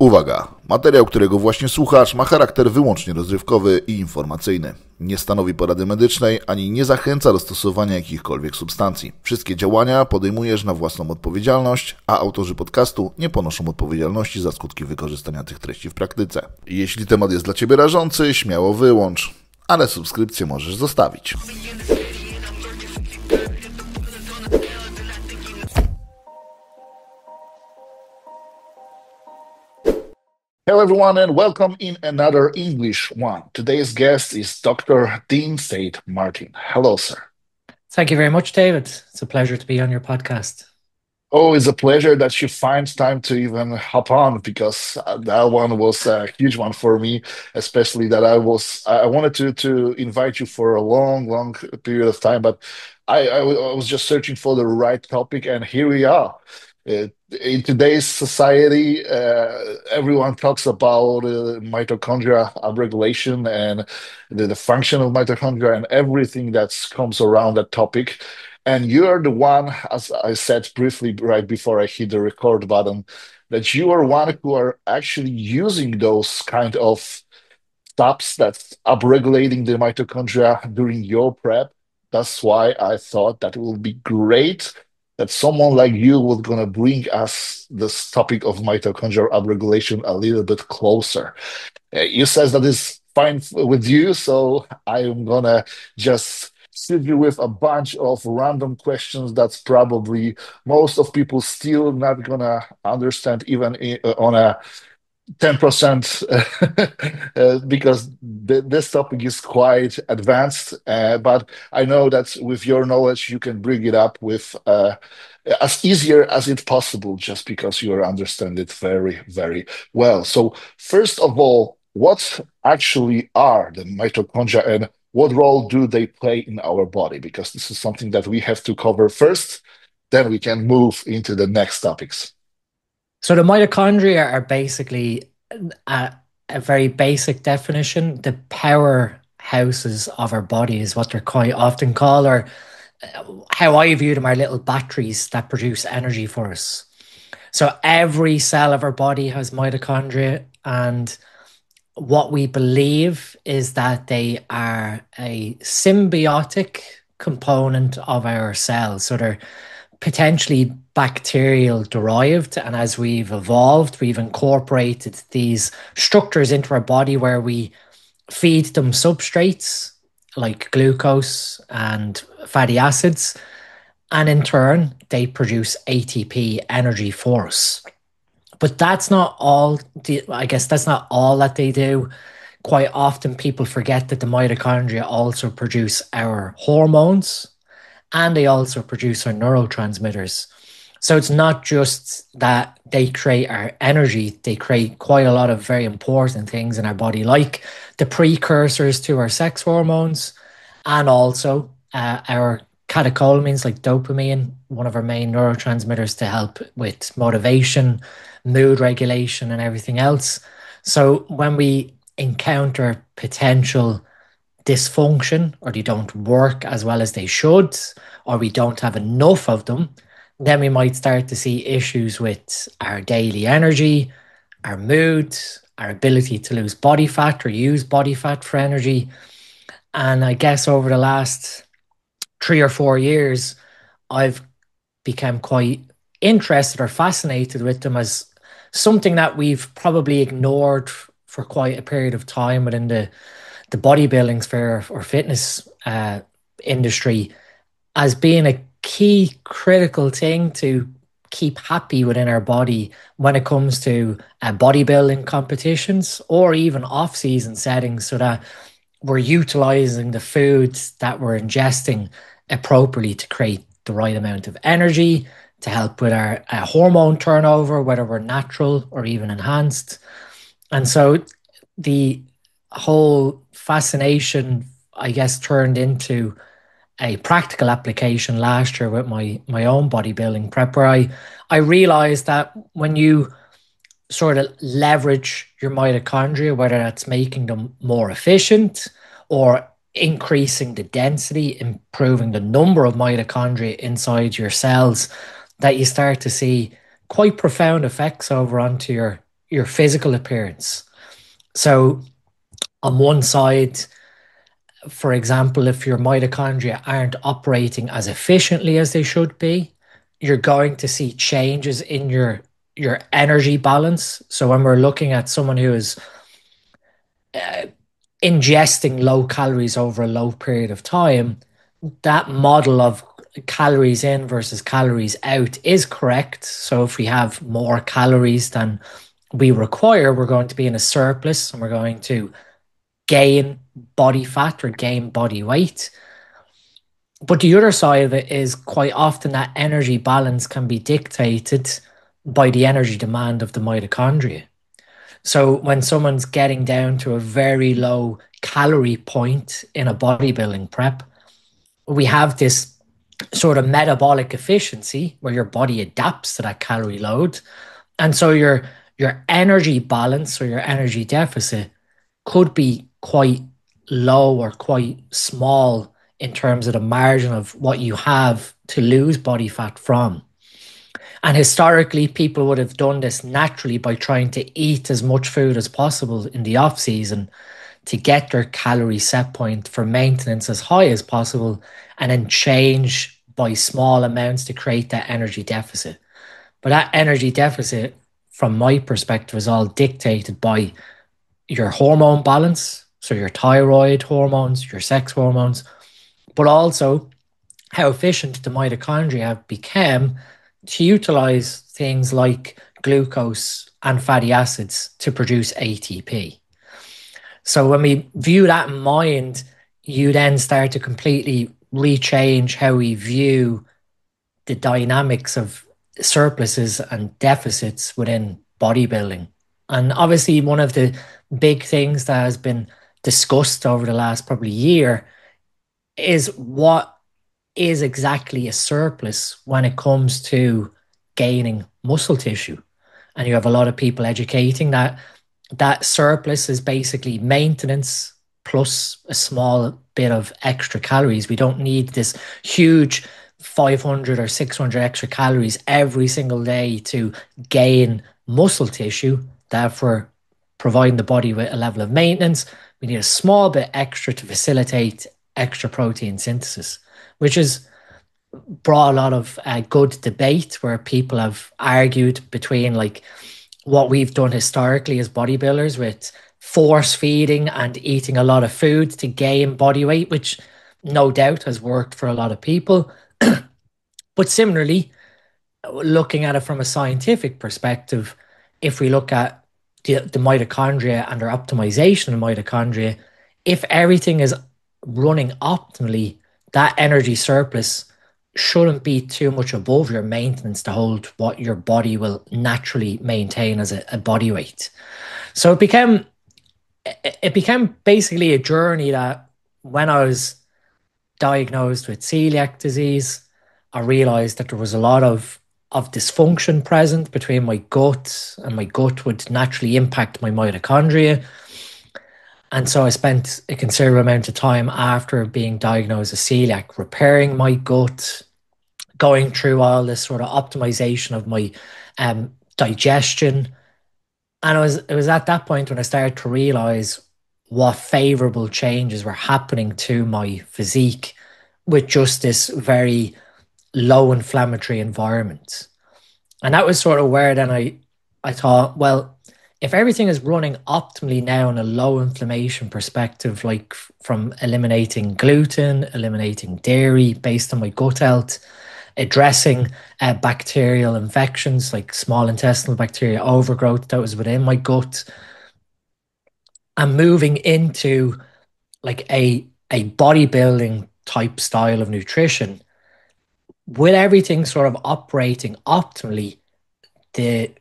Uwaga! Materiał, którego właśnie słuchasz, ma charakter wyłącznie rozrywkowy i informacyjny. Nie stanowi porady medycznej, ani nie zachęca do stosowania jakichkolwiek substancji. Wszystkie działania podejmujesz na własną odpowiedzialność, a autorzy podcastu nie ponoszą odpowiedzialności za skutki wykorzystania tych treści w praktyce. Jeśli temat jest dla Ciebie rażący, śmiało wyłącz, ale subskrypcję możesz zostawić. Hello everyone and welcome in another English one. Today's guest is Dr. Dean Said Martin. Hello, sir. Thank you very much, David. It's a pleasure to be on your podcast. Oh, it's a pleasure that you find time to even hop on because that one was a huge one for me, especially that I wanted to invite you for a long period of time, but I was just searching for the right topic and here we are. In today's society, everyone talks about mitochondria upregulation and the function of mitochondria and everything that comes around that topic. And you're the one, as I said briefly right before I hit the record button, that you are one who are actually using those kind of stops that's upregulating the mitochondria during your prep. That's why I thought that it would be great that someone like you was going to bring us this topic of mitochondrial upregulation a little bit closer. You says that is fine with you, so I'm going to just shoot you with a bunch of random questions that's probably most of people still not going to understand even on a 10% because this topic is quite advanced, but I know that with your knowledge you can bring it up with as easier as it's possible just because you understand it very well. So first of all, what actually are the mitochondria and what role do they play in our body? Because this is something that we have to cover first, then we can move into the next topics. So the mitochondria are basically a very basic definition. The powerhouses of our body is what they're quite often called, or how I view them are little batteries that produce energy for us. So every cell of our body has mitochondria, and what we believe is that they are a symbiotic component of our cells. So they're potentially bacterial derived, and as we've evolved, we've incorporated these structures into our body where we feed them substrates like glucose and fatty acids, and in turn they produce ATP, energy for us. But that's not all. I guess that's not all that they do. Quite often people forget that the mitochondria also produce our hormones, and they also produce our neurotransmitters. So it's not just that they create our energy, they create quite a lot of very important things in our body, like the precursors to our sex hormones, and also our catecholamines like dopamine, one of our main neurotransmitters to help with motivation, mood regulation, and everything else. So when we encounter potential dysfunction, or they don't work as well as they should, or we don't have enough of them, then we might start to see issues with our daily energy, our mood, our ability to lose body fat or use body fat for energy. And I guess over the last 3 or 4 years, I've become quite interested or fascinated with them as something that we've probably ignored for quite a period of time within the bodybuilding sphere or fitness industry, as being a key critical thing to keep happy within our body when it comes to bodybuilding competitions or even off-season settings, so that we're utilizing the foods that we're ingesting appropriately to create the right amount of energy, to help with our hormone turnover, whether we're natural or even enhanced. And so the whole fascination, I guess, turned into a practical application last year with my own bodybuilding prep, where I realized that when you sort of leverage your mitochondria, whether that's making them more efficient or increasing the density, improving the number of mitochondria inside your cells, that you start to see quite profound effects over onto your your physical appearance. So on one side, for example, if your mitochondria aren't operating as efficiently as they should be, you're going to see changes in your energy balance. So when we're looking at someone who is ingesting low calories over a low period of time, that model of calories in versus calories out is correct. So if we have more calories than we require, we're going to be in a surplus and we're going to gain body fat or gain body weight. But the other side of it is quite often that energy balance can be dictated by the energy demand of the mitochondria. So when someone's getting down to a very low calorie point in a bodybuilding prep, we have this sort of metabolic efficiency where your body adapts to that calorie load. And so your energy balance or your energy deficit could be quite low or quite small in terms of the margin of what you have to lose body fat from. And historically, people would have done this naturally by trying to eat as much food as possible in the off season to get their calorie set point for maintenance as high as possible, and then change by small amounts to create that energy deficit. But that energy deficit, from my perspective, is all dictated by your hormone balance, so your thyroid hormones, your sex hormones, but also how efficient the mitochondria have become to utilize things like glucose and fatty acids to produce ATP. So when we view that in mind, you then start to completely rechange how we view the dynamics of surpluses and deficits within bodybuilding. And obviously, one of the big things that has been discussed over the last probably year is what is exactly a surplus when it comes to gaining muscle tissue. And you have a lot of people educating that that surplus is basically maintenance plus a small bit of extra calories. We don't need this huge 500 or 600 extra calories every single day to gain muscle tissue. Therefore, providing the body with a level of maintenance, we need a small bit extra to facilitate extra protein synthesis, which has brought a lot of good debate where people have argued between like what we've done historically as bodybuilders with force feeding and eating a lot of food to gain body weight, which no doubt has worked for a lot of people. But similarly, looking at it from a scientific perspective, if we look at the mitochondria and their optimization of mitochondria, if everything is running optimally, that energy surplus shouldn't be too much above your maintenance to hold what your body will naturally maintain as a body weight. So it became basically a journey that when I was diagnosed with celiac disease, I realized that there was a lot of dysfunction present between my gut, and my gut would naturally impact my mitochondria. And so I spent a considerable amount of time after being diagnosed as celiac repairing my gut, going through all this sort of optimization of my digestion. And it was at that point when I started to realize what favorable changes were happening to my physique with just this very low inflammatory environment. And that was sort of where then I thought, well, if everything is running optimally now in a low inflammation perspective, like from eliminating gluten, eliminating dairy based on my gut health, addressing bacterial infections like small intestinal bacteria overgrowth that was within my gut, and moving into like a bodybuilding type style of nutrition, with everything sort of operating optimally, the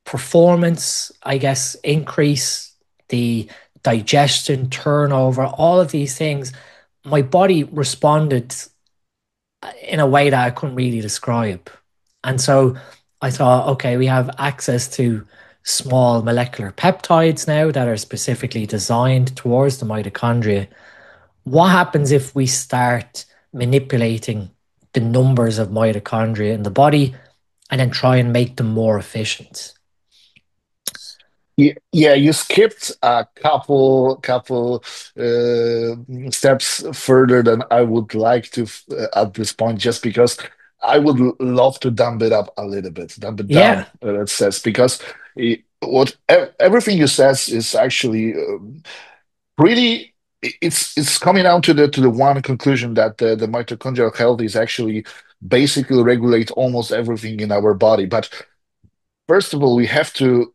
performance, I guess, increase, the digestion, turnover, all of these things, my body responded in a way that I couldn't really describe. And so I thought, okay, we have access to small molecular peptides now that are specifically designed towards the mitochondria. What happens if we start manipulating the numbers of mitochondria in the body and then try and make them more efficient? Yeah, you skipped a couple steps further than I would like to at this point, just because I would love to dump it up a little bit, dump it down, Yeah, it says, because everything you says is actually pretty. It's coming down to the one conclusion that the mitochondrial health is actually basically regulate almost everything in our body. But first of all, we have to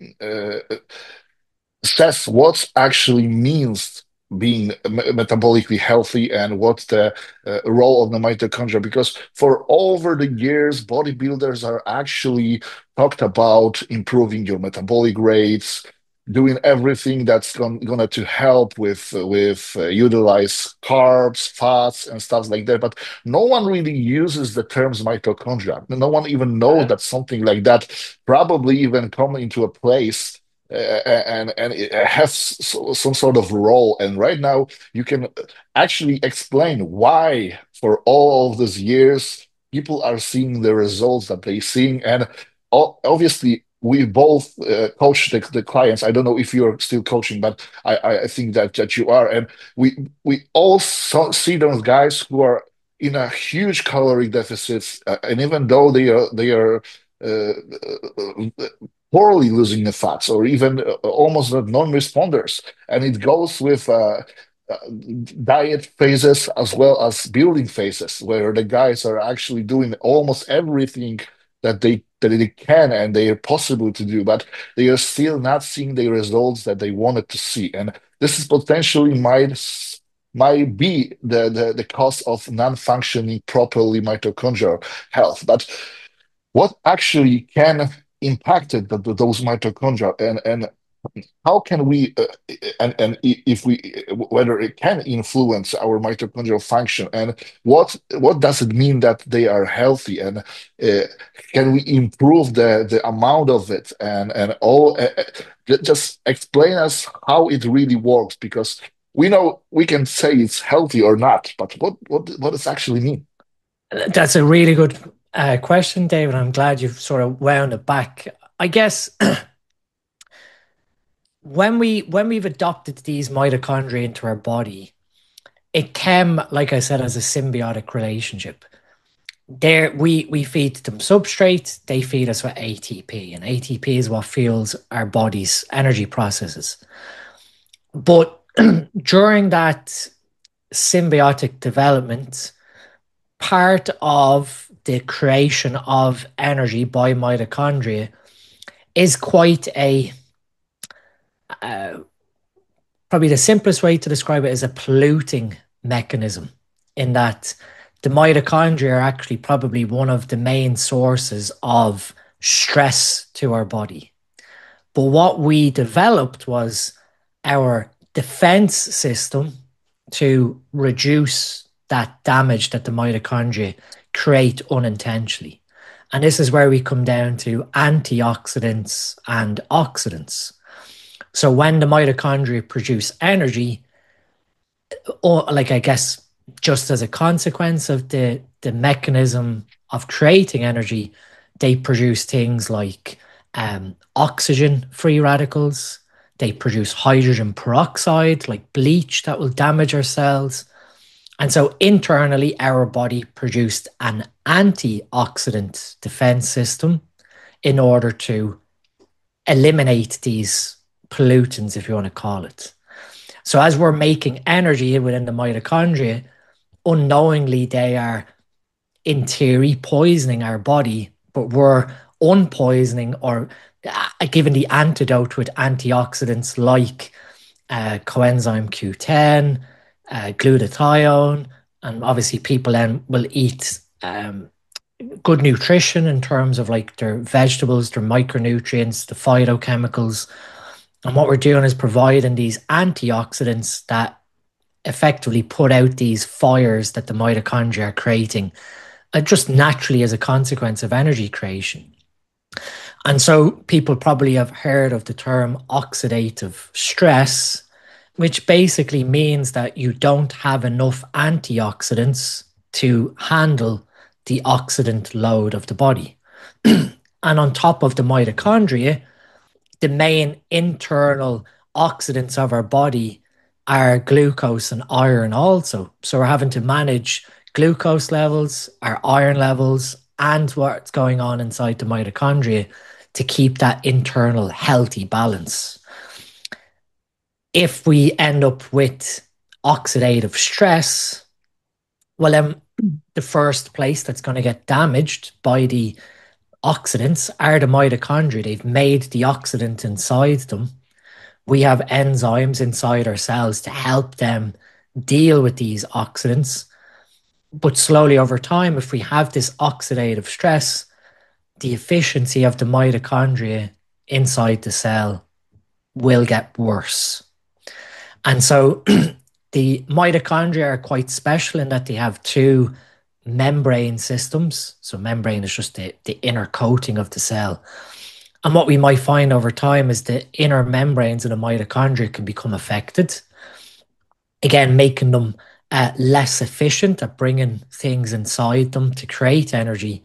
assess what actually means being metabolically healthy and what the role of the mitochondria, because for over the years bodybuilders are actually talked about improving your metabolic rates, doing everything that's gonna to help with utilize carbs, fats, and stuff like that. But no one really uses the terms mitochondria. No one even knows that something like that probably even come into a place and it has some sort of role. And right now, you can actually explain why, for all of these years, people are seeing the results that they're seeing. And obviously, we both coach the clients. I don't know if you're still coaching, but I think that you are. And we all see those guys who are in a huge calorie deficits, and even though they are uh, poorly losing the fats, or even almost the non-responders. And it goes with uh, diet phases as well as building phases, where the guys are actually doing almost everything that they can and they are possible to do, but they are still not seeing the results that they wanted to see. And this is potentially might be the cause of non-functioning properly mitochondrial health. But what actually can impact those mitochondria, and how can we and if we whether it can influence our mitochondrial function, and what does it mean that they are healthy, and can we improve the amount of it, and all just explain us how it really works, because we know we can say it's healthy or not, but what does it actually mean? that's a really good question, David. I'm glad you've sort of wound it back. I guess when we've adopted these mitochondria into our body, it came, like I said, as a symbiotic relationship. There, we feed them substrate, they feed us with ATP, and ATP is what fuels our body's energy processes. But during that symbiotic development, part of the creation of energy by mitochondria is quite a probably the simplest way to describe it is a polluting mechanism, in that the mitochondria are actually probably one of the main sources of stress to our body. But what we developed was our defense system to reduce that damage that the mitochondria create unintentionally. And this is where we come down to antioxidants and oxidants. So when the mitochondria produce energy, or like I guess just as a consequence of the mechanism of creating energy, they produce things like oxygen free radicals. They produce hydrogen peroxide, like bleach, that will damage our cells. And so internally, our body produced an antioxidant defense system in order to eliminate these pollutants, if you want to call it. So as we're making energy within the mitochondria, unknowingly they are in theory poisoning our body, but we're unpoisoning or giving the antidote with antioxidants like coenzyme Q10, glutathione, and obviously people then will eat good nutrition in terms of like their vegetables, their micronutrients, the phytochemicals. And what we're doing is providing these antioxidants that effectively put out these fires that the mitochondria are creating, just naturally as a consequence of energy creation. And so people probably have heard of the term oxidative stress, which basically means that you don't have enough antioxidants to handle the oxidant load of the body. And on top of the mitochondria, the main internal oxidants of our body are glucose and iron also. So we're having to manage glucose levels, our iron levels, and what's going on inside the mitochondria to keep that internal healthy balance. If we end up with oxidative stress, well, then the first place that's going to get damaged by the oxidants are the mitochondria. They've made the oxidant inside them. We have enzymes inside our cells to help them deal with these oxidants. But slowly over time, if we have this oxidative stress, the efficiency of the mitochondria inside the cell will get worse. And so the mitochondria are quite special in that they have two membrane systems. So membrane is just the inner coating of the cell. And what we might find over time is the inner membranes of the mitochondria can become affected, again, making them less efficient at bringing things inside them to create energy.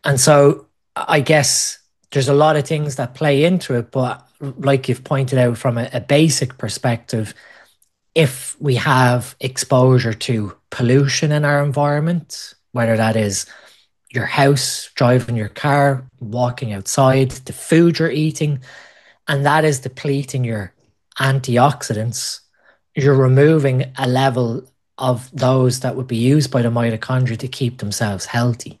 And so I guess there's a lot of things that play into it, but like you've pointed out from a basic perspective, if we have exposure to pollution in our environment, whether that is your house, driving your car, walking outside, the food you're eating, and that is depleting your antioxidants, you're removing a level of those that would be used by the mitochondria to keep themselves healthy.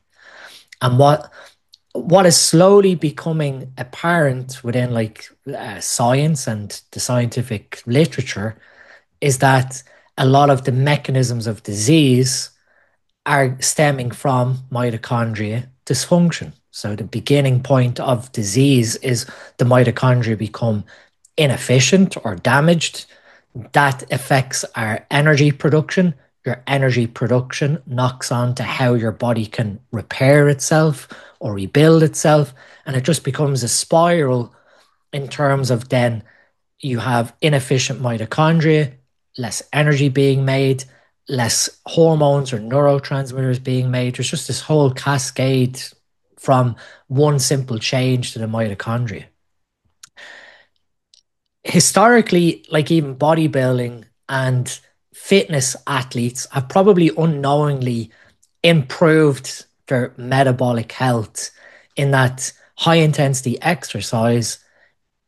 And what is slowly becoming apparent within like science and the scientific literature is that a lot of the mechanisms of disease are stemming from mitochondria dysfunction. So the beginning point of disease is the mitochondria become inefficient or damaged. That affects our energy production. Your energy production knocks on to how your body can repair itself or rebuild itself. And it just becomes a spiral in terms of then you have inefficient mitochondria, less energy being made, less hormones or neurotransmitters being made. There's just this whole cascade from one simple change to the mitochondria. Historically, like even bodybuilding and fitness athletes have probably unknowingly improved their metabolic health in that high intensity exercise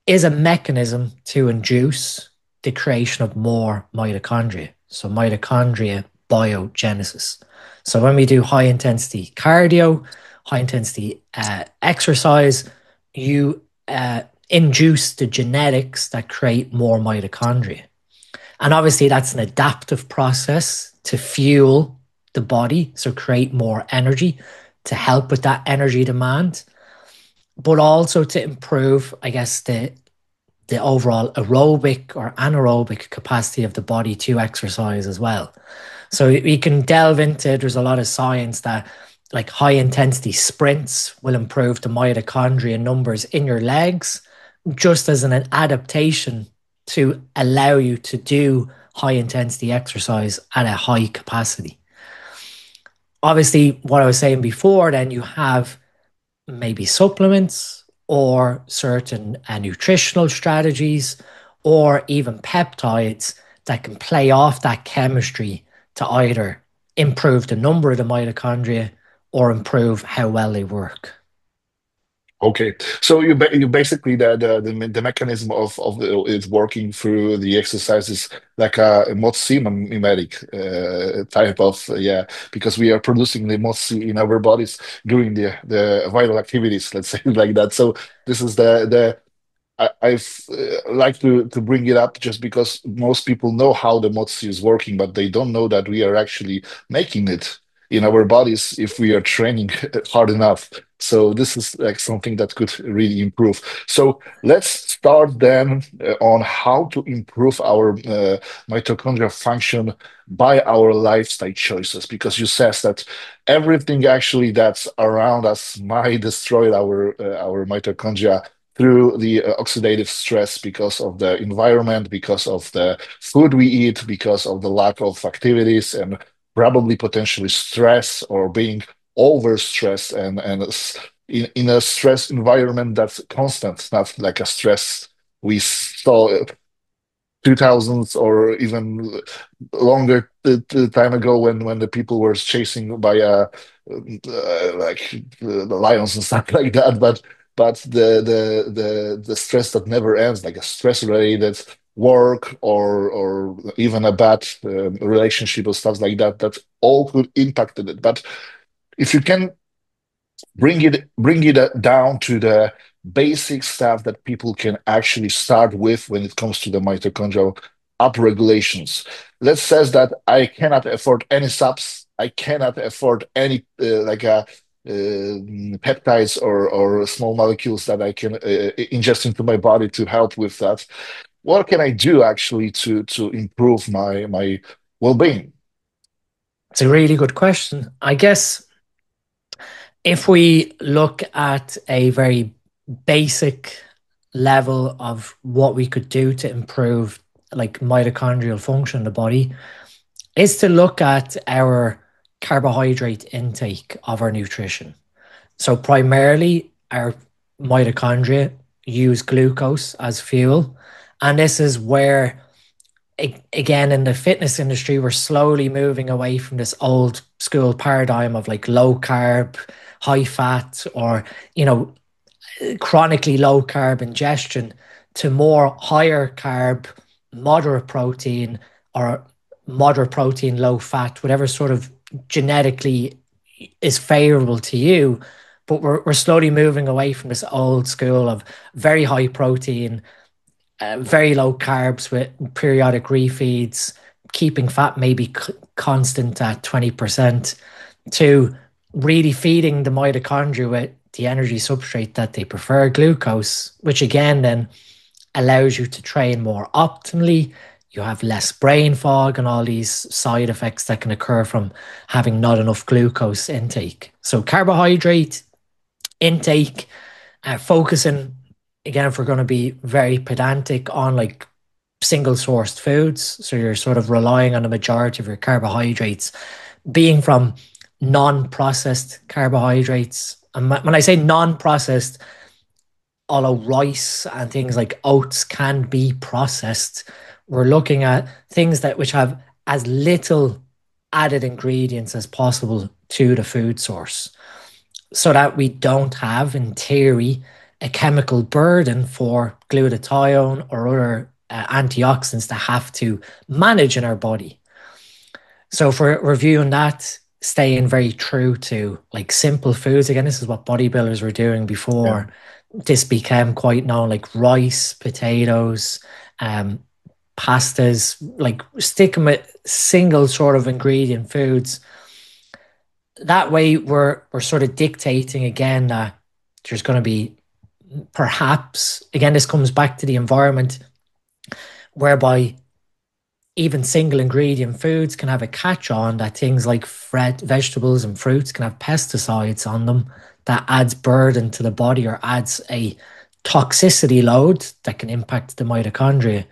is a mechanism to induce the creation of more mitochondria. So mitochondria biogenesis. So when we do high intensity cardio, high intensity exercise, you induce the genetics that create more mitochondria. And obviously that's an adaptive process to fuel the body, so create more energy to help with that energy demand, but also to improve, I guess, the overall aerobic or anaerobic capacity of the body to exercise as well. So we can delve into, there's a lot of science that like high intensity sprints will improve the mitochondria numbers in your legs, just as an adaptation to allow you to do high intensity exercise at a high capacity. Obviously, what I was saying before, then you have maybe supplements or certain nutritional strategies or even peptides that can play off that chemistry to either improve the number of the mitochondria or improve how well they work. Okay, so you basically the mechanism of is working through the exercises like a MOTS mimetic type of yeah, because we are producing the MOTS in our bodies during the vital activities, let's say it like that. So this is the I've like to bring it up just because most people know how the MOTS is working, but they don't know that we are actually making it in our bodies if we are training hard enough. So this is like something that could really improve. So let's start then on how to improve our mitochondrial function by our lifestyle choices, because you says that everything actually that's around us might destroy our mitochondria through the oxidative stress because of the environment, because of the food we eat, because of the lack of activities, and probably potentially stress or being overstressed and in a stress environment that's constant, not like a stress we saw 2000s or even longer time ago when the people were chasing by like the lions and stuff like that. But the stress that never ends, like a stress related work or even a bad relationship or stuff like that, that all could impact it. But if you can bring it down to the basic stuff that people can actually start with when it comes to the mitochondrial upregulations. Let's say that I cannot afford any subs, I cannot afford any peptides or small molecules that I can ingest into my body to help with that. What can I do actually to improve my well-being? It's a really good question. I guess if we look at a very basic level of what we could do to improve like mitochondrial function in the body, is to look at our carbohydrate intake of our nutrition. So primarily our mitochondria use glucose as fuel. And this is where, again, in the fitness industry, we're slowly moving away from this old school paradigm of like low carb, high fat, or, you know, chronically low carb ingestion to more higher carb, moderate protein, or moderate protein, low fat, whatever sort of genetically is favorable to you. But we're slowly moving away from this old school of very high protein, very low carbs with periodic refeeds, keeping fat maybe constant at 20%, to really feeding the mitochondria with the energy substrate that they prefer, glucose, which again then allows you to train more optimally. You have less brain fog and all these side effects that can occur from having not enough glucose intake. So carbohydrate intake, focusing again, if we're going to be very pedantic on like single sourced foods, so you're sort of relying on the majority of your carbohydrates being from non-processed carbohydrates. And when I say non-processed, although rice and things like oats can be processed, we're looking at things that which have as little added ingredients as possible to the food source, so that we don't have, in theory, a chemical burden for glutathione or other antioxidants to have to manage in our body. So if we're reviewing that, staying very true to like simple foods, again, this is what bodybuilders were doing Yeah. before this became quite known, like rice, potatoes, um, pastas, like sticking with single sort of ingredient foods. That way we're sort of dictating again that there's going to be, perhaps, again, this comes back to the environment, whereby even single ingredient foods can have a catch on that things like vegetables and fruits can have pesticides on them that adds burden to the body or adds a toxicity load that can impact the mitochondria.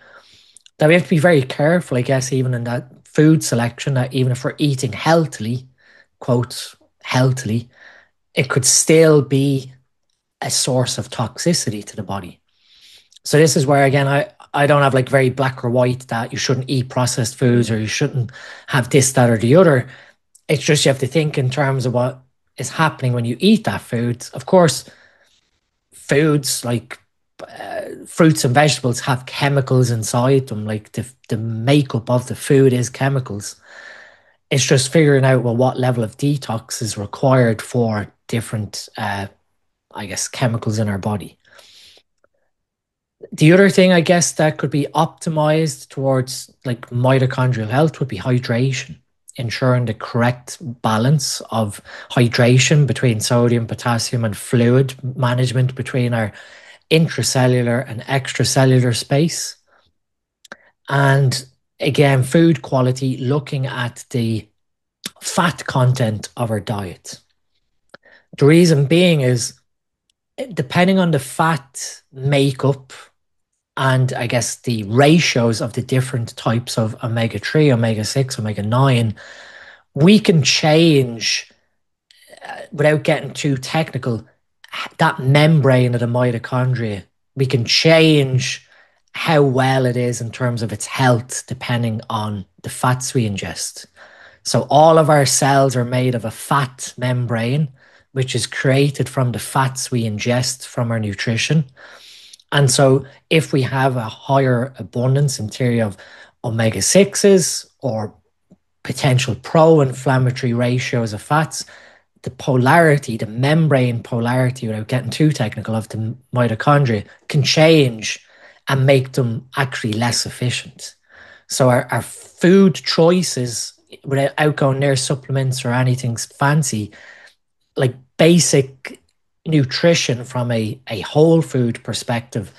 That we have to be very careful, I guess, even in that food selection, that even if we're eating healthily, quote, healthily, it could still be a source of toxicity to the body. So this is where again I don't have like very black or white that you shouldn't eat processed foods or you shouldn't have this, that, or the other. It's just you have to think in terms of what is happening when you eat that food. Of course, foods like fruits and vegetables have chemicals inside them, like the makeup of the food is chemicals. It's just figuring out, well, what level of detox is required for different I guess chemicals in our body. The other thing, I guess, that could be optimized towards like mitochondrial health would be hydration, ensuring the correct balance of hydration between sodium, potassium, and fluid management between our intracellular and extracellular space. And again, food quality, looking at the fat content of our diet. The reason being is, depending on the fat makeup and I guess the ratios of the different types of omega 3, omega 6, omega 9, we can change, without getting too technical, that membrane of the mitochondria, we can change how well it is in terms of its health depending on the fats we ingest. So all of our cells are made of a fat membrane, which is created from the fats we ingest from our nutrition. And so if we have a higher abundance in theory of omega 6s or potential pro-inflammatory ratios of fats, the polarity, the membrane polarity, without getting too technical, of the mitochondria can change and make them actually less efficient. So our food choices, without going near supplements or anything fancy, like basic nutrition from a whole food perspective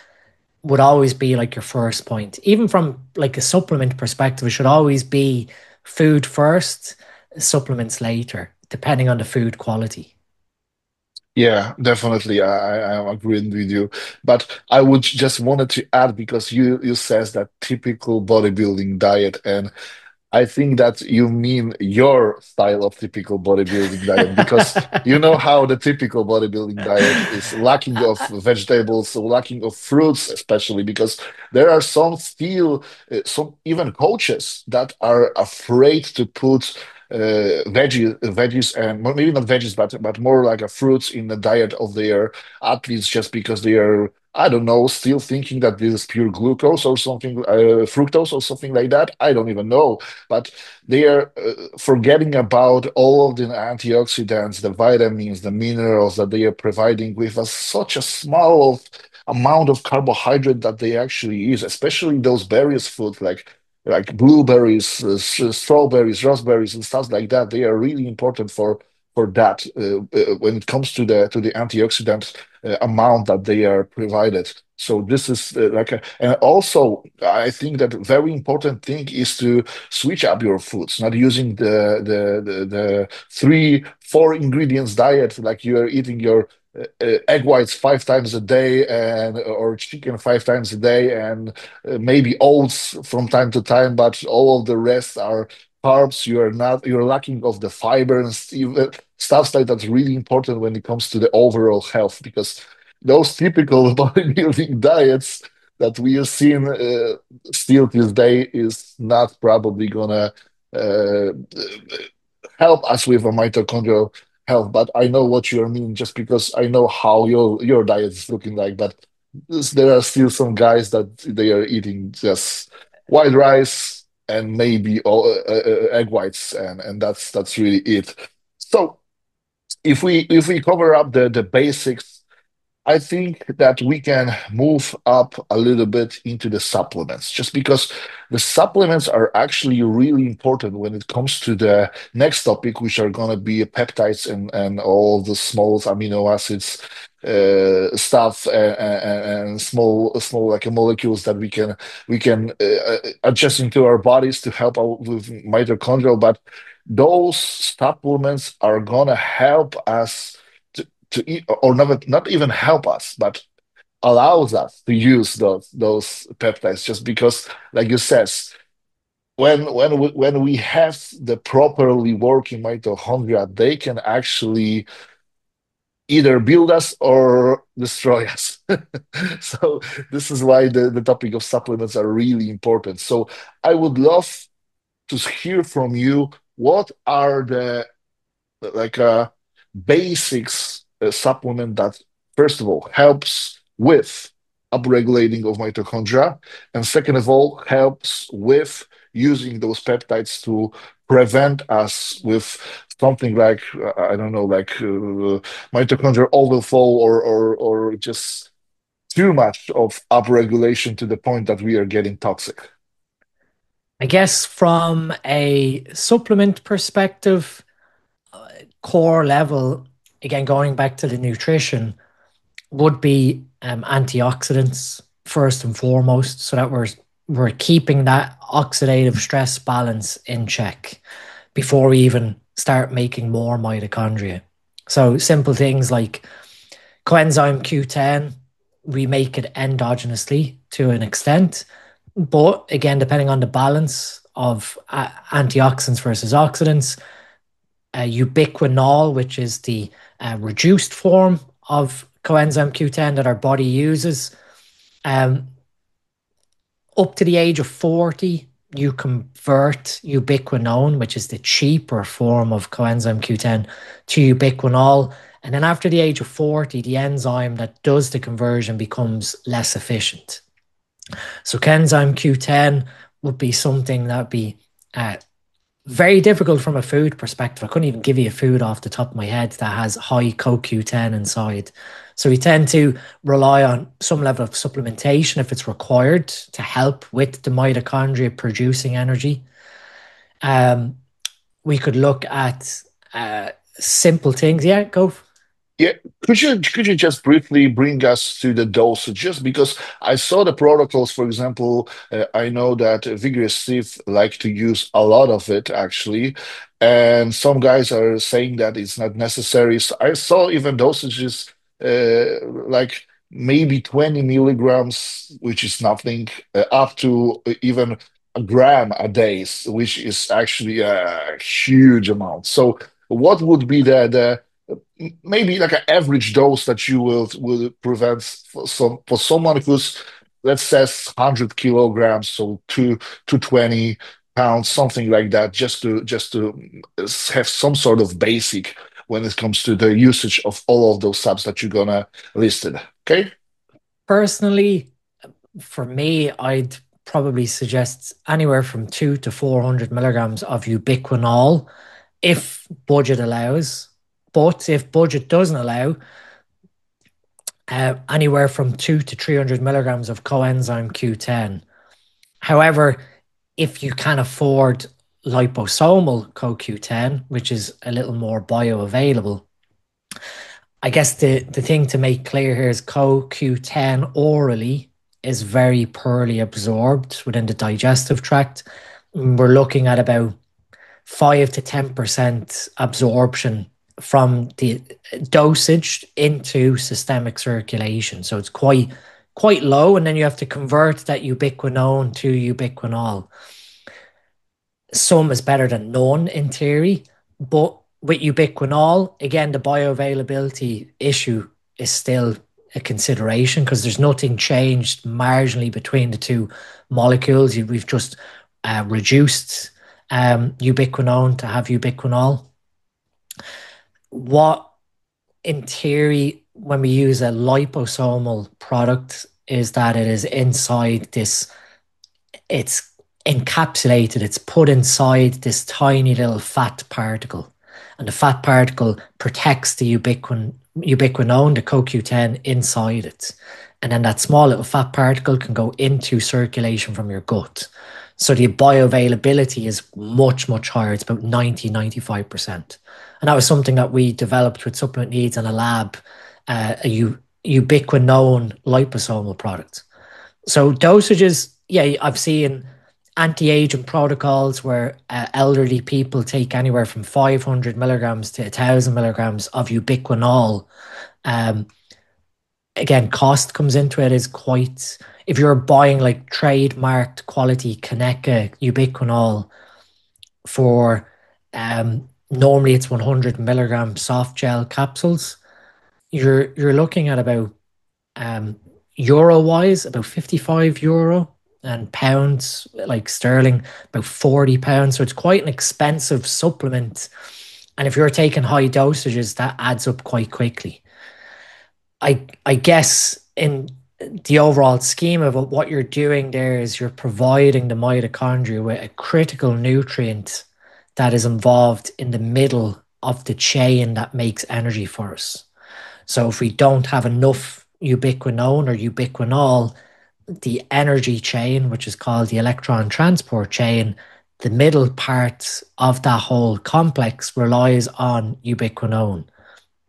would always be like your first point. Even from like a supplement perspective, it should always be food first, supplements later, depending on the food quality. Yeah, definitely. I'm agreeing with you. But I would just wanted to add because you says that typical bodybuilding diet, and I think that you mean your style of typical bodybuilding diet because you know how the typical bodybuilding diet is lacking of vegetables, lacking of fruits, especially because there are some still, some even coaches that are afraid to put veggies and maybe not veggies, but more like a fruits in the diet of their athletes just because they are. I don't know, still thinking that this is pure glucose or something, fructose or something like that. I don't even know, but they are forgetting about all of the antioxidants, the vitamins, the minerals that they are providing with such a small amount of carbohydrate that they actually use, especially those various foods like blueberries, strawberries, raspberries, and stuff like that. They are really important for that when it comes to the antioxidant amount that they are provided. So this is and also I think that very important thing is to switch up your foods, not using the three, four ingredients diet like you are eating your egg whites 5 times a day and or chicken 5 times a day and maybe oats from time to time, but all of the rest are carbs. You're lacking of the fiber and stuff like that's really important when it comes to the overall health because those typical bodybuilding diets that we have seen still this day is not probably gonna uh, help us with a mitochondrial health. But I know what you mean just because I know how your diet is looking like. But there are still some guys that they are eating just white rice and maybe all, egg whites, and that's really it. So if we cover up the basics, I think that we can move up a little bit into the supplements, just because the supplements are actually really important when it comes to the next topic, which are going to be peptides and all the small amino acids stuff and small like molecules that we can adjust into our bodies to help out with mitochondrial. But those supplements are gonna help us to eat, or not even help us, but allows us to use those peptides just because, like you says, when we have the properly working mitochondria, they can actually either build us or destroy us. So this is why the topic of supplements are really important. So I would love to hear from you what are the like basics supplement that first of all helps with upregulating of mitochondria, and second of all helps with using those peptides to prevent us with something like I don't know, like mitochondrial overflow or just too much of upregulation to the point that we are getting toxic. I guess from a supplement perspective, core level, again, going back to the nutrition, would be antioxidants first and foremost, so that we're keeping that oxidative stress balance in check before we even start making more mitochondria. So simple things like coenzyme Q10, we make it endogenously to an extent, but again, depending on the balance of antioxidants versus oxidants, ubiquinol, which is the reduced form of coenzyme Q10 that our body uses. Um, Up to the age of 40, you convert ubiquinone, which is the cheaper form of coenzyme Q10, to ubiquinol. And then after the age of 40, the enzyme that does the conversion becomes less efficient. So coenzyme Q10 would be something that would be uh, very difficult from a food perspective. I couldn't even give you a food off the top of my head that has high CoQ10 inside. So we tend to rely on some level of supplementation if it's required to help with the mitochondria producing energy. Um, we could look at simple things. Yeah, go. Yeah, could you just briefly bring us to the dosage? Just because I saw the protocols, for example, I know that Vigorous Steve like to use a lot of it actually, and some guys are saying that it's not necessary. So I saw even dosages like maybe 20 milligrams, which is nothing, up to even a gram a day, which is actually a huge amount. So what would be the maybe like an average dose that you will prevent for someone who's, let's say, 100 kilograms, so 220 pounds, something like that, just to have some sort of basic when it comes to the usage of all of those subs that you're gonna listed. Okay. Personally, for me, I'd probably suggest anywhere from 2 to 400 milligrams of ubiquinol if budget allows. But if budget doesn't allow, anywhere from 2 to 300 milligrams of coenzyme Q10. However, if you can afford liposomal CoQ10, which is a little more bioavailable, I guess the thing to make clear here is CoQ10 orally is very poorly absorbed within the digestive tract. We're looking at about 5 to 10% absorption from the dosage into systemic circulation. So it's quite low, and then you have to convert that ubiquinone to ubiquinol. Some is better than none in theory, but with ubiquinol, again, the bioavailability issue is still a consideration because there's nothing changed marginally between the two molecules. We've just reduced ubiquinone to have ubiquinol. What, in theory, when we use a liposomal product, is that it is inside this, it's encapsulated, it's put inside this tiny little fat particle. And the fat particle protects the ubiquinone, the CoQ10 inside it. And then that small little fat particle can go into circulation from your gut. So the bioavailability is much, much higher. It's about 90, 95%. And that was something that we developed with Supplement Needs in a lab, ubiquinone liposomal product. So dosages, yeah, I've seen anti-aging protocols where elderly people take anywhere from 500 milligrams to 1,000 milligrams of ubiquinol. Um, Again, cost comes into it is quite, if you're buying like trademarked quality Kaneka ubiquinol for normally it's 100 milligram soft gel capsules, you're looking at about um, euro wise, about 55 euro, and pounds like sterling, about 40 pounds. So it's quite an expensive supplement. And if you're taking high dosages, that adds up quite quickly. I guess in the overall scheme of it, what you're doing there is you're providing the mitochondria with a critical nutrient that is involved in the middle of the chain that makes energy for us. So if we don't have enough ubiquinone or ubiquinol, the energy chain, which is called the electron transport chain, the middle part of that whole complex relies on ubiquinone.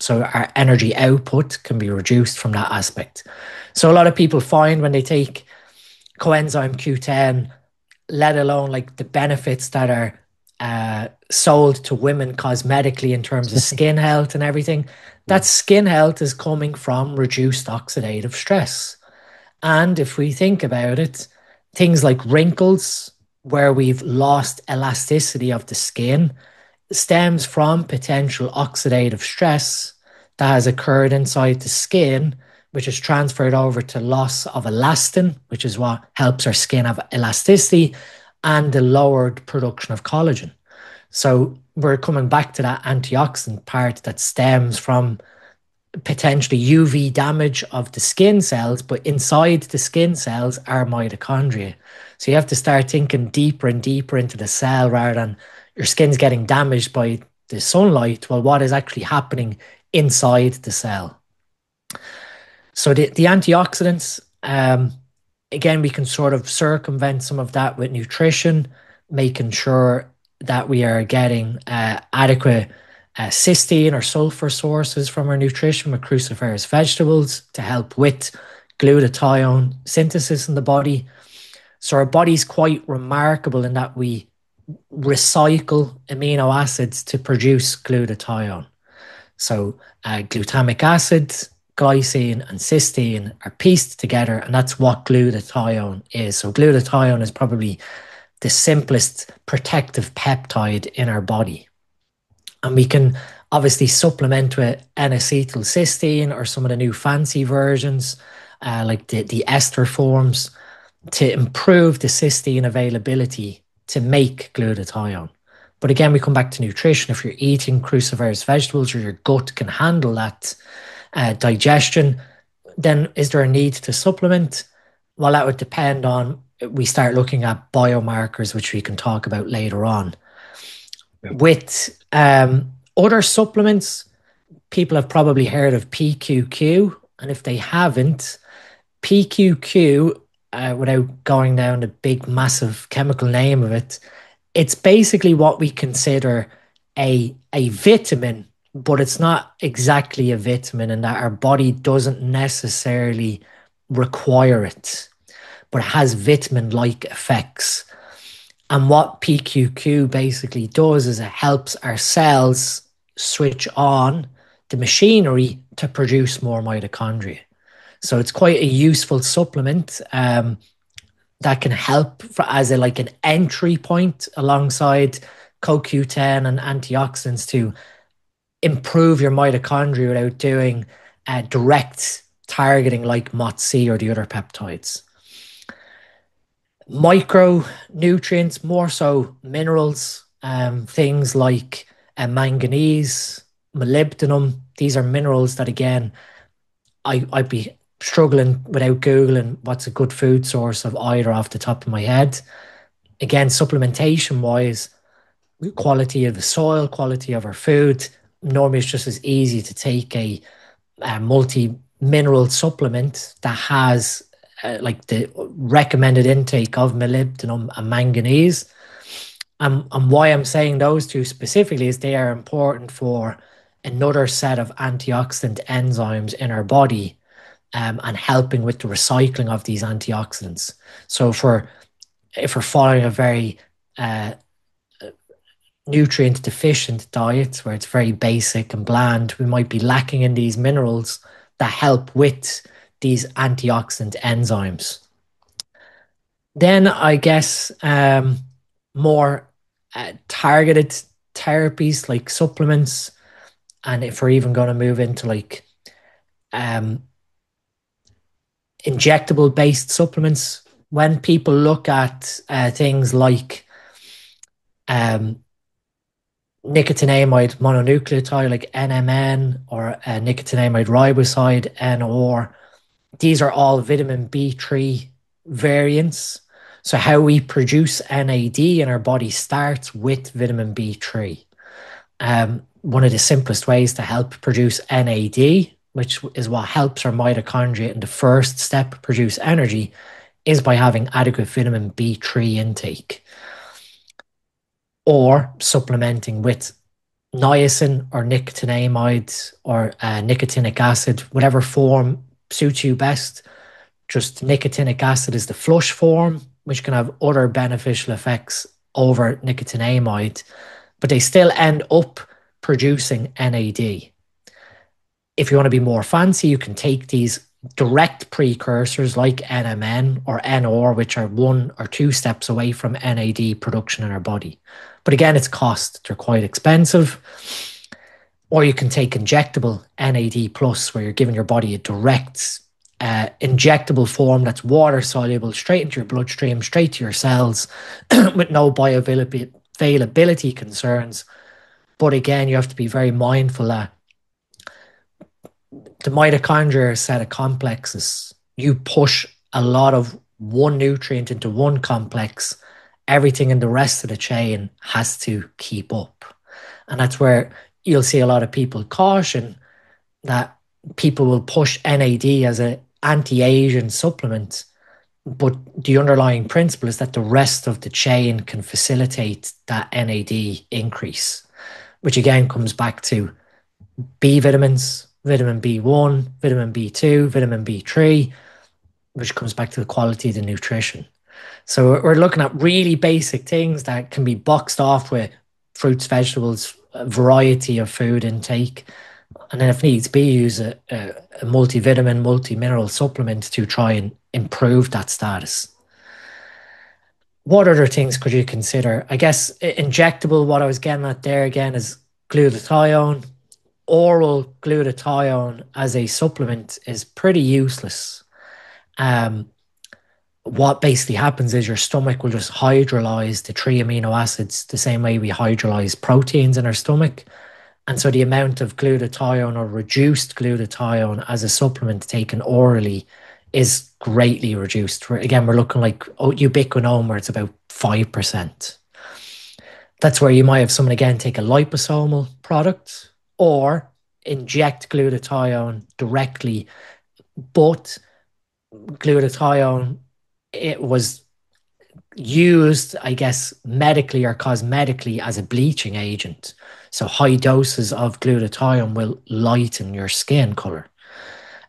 So our energy output can be reduced from that aspect. So a lot of people find when they take coenzyme Q10, let alone like the benefits that are sold to women cosmetically in terms of skin health and everything, that skin health is coming from reduced oxidative stress. And if we think about it, things like wrinkles, where we've lost elasticity of the skin, stems from potential oxidative stress that has occurred inside the skin, which is transferred over to loss of elastin, which is what helps our skin have elasticity, and the lowered production of collagen. So we're coming back to that antioxidant part that stems from potentially UV damage of the skin cells, but inside the skin cells are mitochondria. So you have to start thinking deeper and deeper into the cell rather than your skin's getting damaged by the sunlight. Well, what is actually happening inside the cell? So the antioxidants, again, we can sort of circumvent some of that with nutrition, making sure that we are getting adequate cysteine or sulfur sources from our nutrition with cruciferous vegetables to help with glutathione synthesis in the body. So our body's quite remarkable in that we recycle amino acids to produce glutathione. So glutamic acid, glycine, and cysteine are pieced together, and that's what glutathione is. So glutathione is probably the simplest protective peptide in our body. And we can obviously supplement with N-acetylcysteine or some of the new fancy versions, like the ester forms, to improve the cysteine availability to make glutathione. But again, we come back to nutrition. If you're eating cruciferous vegetables or your gut can handle that digestion, then is there a need to supplement? Well, that would depend on, we start looking at biomarkers, which we can talk about later on. With other supplements, people have probably heard of PQQ. And if they haven't, PQQ, without going down the big, massive chemical name of it, it's basically what we consider a vitamin, but it's not exactly a vitamin in that our body doesn't necessarily require it, but it has vitamin-like effects. And what PQQ basically does is it helps our cells switch on the machinery to produce more mitochondria. So it's quite a useful supplement that can help as like an entry point alongside CoQ10 and antioxidants to improve your mitochondria without doing direct targeting like MOTS-c or the other peptides. Micronutrients, more so minerals, things like manganese, molybdenum. These are minerals that, again, I'd be struggling without Googling what's a good food source of either off the top of my head. Again, supplementation wise, quality of the soil, quality of our food. Normally, it's just as easy to take a multi-mineral supplement that has like the recommended intake of molybdenum and manganese. And why I'm saying those two specifically is they are important for another set of antioxidant enzymes in our body, and helping with the recycling of these antioxidants. So if we're following a very nutrient deficient diet where it's very basic and bland, we might be lacking in these minerals that help with these antioxidant enzymes. Then I guess more targeted therapies like supplements, and if we're even going to move into like injectable based supplements, when people look at things like nicotinamide mononucleotide like NMN or nicotinamide riboside NR, these are all vitamin B3 variants. So how we produce NAD in our body starts with vitamin B3. One of the simplest ways to help produce NAD, which is what helps our mitochondria in the first step produce energy, is by having adequate vitamin B3 intake. Or supplementing with niacin or nicotinamide or nicotinic acid, whatever form suits you best. Just nicotinic acid is the flush form, which can have other beneficial effects over nicotinamide, but they still end up producing NAD. If you want to be more fancy, you can take these direct precursors like NMN or NR, which are 1 or 2 steps away from NAD production in our body. But again, it's cost. They're quite expensive. Or you can take injectable NAD plus, where you're giving your body a direct injectable form that's water soluble straight into your bloodstream, straight to your cells with no bioavailability concerns. But again, you have to be very mindful that the mitochondria are a set of complexes. You push a lot of one nutrient into one complex, everything in the rest of the chain has to keep up. And that's where you'll see a lot of people caution that people will push NAD as an anti-aging supplement, but the underlying principle is that the rest of the chain can facilitate that NAD increase, which again comes back to B vitamins, vitamin B1, vitamin B2, vitamin B3, which comes back to the quality of the nutrition. So we're looking at really basic things that can be boxed off with fruits, vegetables, a variety of food intake. And then if needs be, use a multivitamin, multi-mineral supplement to try and improve that status. What other things could you consider? I guess injectable, what I was getting at there again is glutathione. Oral glutathione as a supplement is pretty useless. What basically happens is your stomach will just hydrolyze the 3 amino acids the same way we hydrolyze proteins in our stomach. And so the amount of glutathione or reduced glutathione as a supplement taken orally is greatly reduced. Again, we're looking like ubiquinone, where it's about 5%. That's where you might have someone again take a liposomal product or inject glutathione directly. But glutathione, it was used, I guess, medically or cosmetically as a bleaching agent. So high doses of glutathione will lighten your skin color.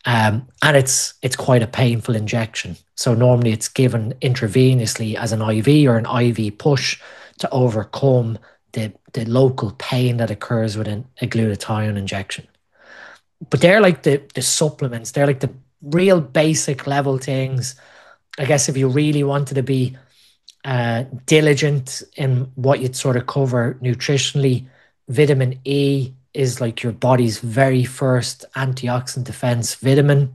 And it's quite a painful injection. So normally it's given intravenously as an IV or an IV push to overcome the local pain that occurs with a glutathione injection. But they're like the supplements. They're like the real basic level things. I guess if you really wanted to be diligent in what you'd sort of cover nutritionally, vitamin E is like your body's very first antioxidant defense vitamin.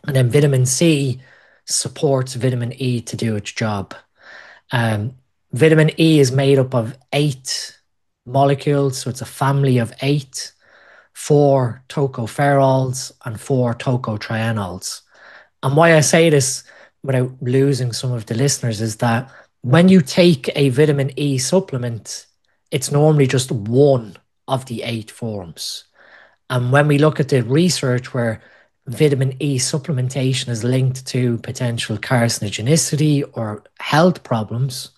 And then vitamin C supports vitamin E to do its job. Vitamin E is made up of 8 molecules, so it's a family of 8, 4 tocopherols and 4 tocotrienols. And why I say this without losing some of the listeners is that when you take a vitamin E supplement, it's normally just one of the 8 forms. And when we look at the research where vitamin E supplementation is linked to potential carcinogenicity or health problems,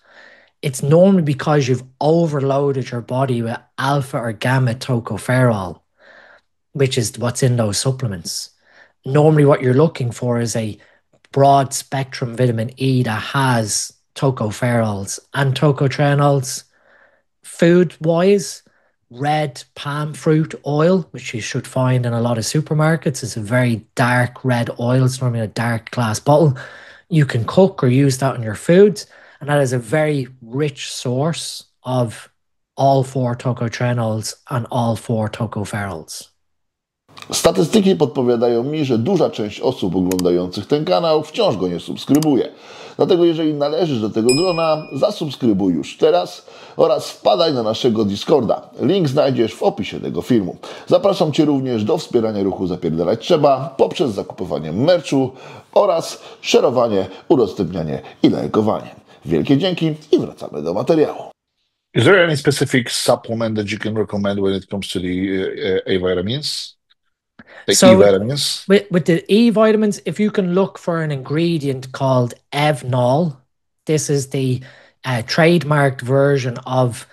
it's normally because you've overloaded your body with alpha or gamma tocopherol, which is what's in those supplements. Normally what you're looking for is a broad spectrum vitamin E that has tocopherols and tocotrienols. Food wise, red palm fruit oil, which you should find in a lot of supermarkets, is a very dark red oil. It's normally a dark glass bottle. You can cook or use that in your foods, and that is a very rich source of all 4 tocotrienols and all 4 tocopherols. Statystyki podpowiadają mi, że duża część osób oglądających ten kanał wciąż go nie subskrybuje. Dlatego jeżeli należysz do tego grona, zasubskrybuj już teraz oraz wpadaj na naszego Discorda. Link znajdziesz w opisie tego filmu. Zapraszam Cię również do wspierania ruchu Zapierdalać Trzeba poprzez zakupywanie merchu oraz szerowanie, udostępnianie i lajkowanie. Wielkie dzięki i wracamy do materiału. Is there any specific supplement that you can recommend when it comes to the A vitamins? So E-vitamins? with the E vitamins, if you can look for an ingredient called Evnol, this is the trademarked version of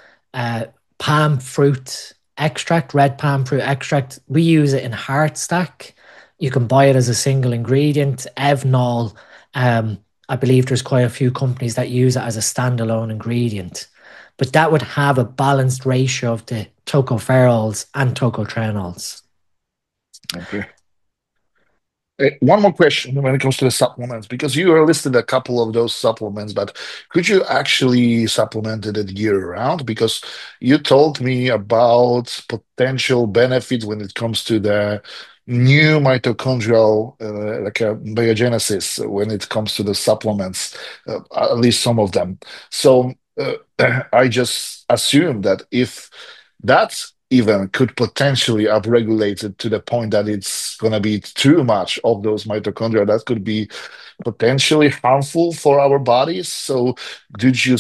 palm fruit extract, red palm fruit extract. We use it in Heart Stack. You can buy it as a single ingredient. Evnol, I believe there's quite a few companies that use it as a standalone ingredient. But that would have a balanced ratio of the tocopherols and tocotrienols. Okay. One more question when it comes to the supplements, because you are listed a couple of those supplements, but could you actually supplement it year round? Because you told me about potential benefits when it comes to the new mitochondrial, like a biogenesis, when it comes to the supplements, at least some of them. So I just assume that if that even could potentially upregulate it to the point that it's going to be too much of those mitochondria, that could be potentially harmful for our bodies. So, did you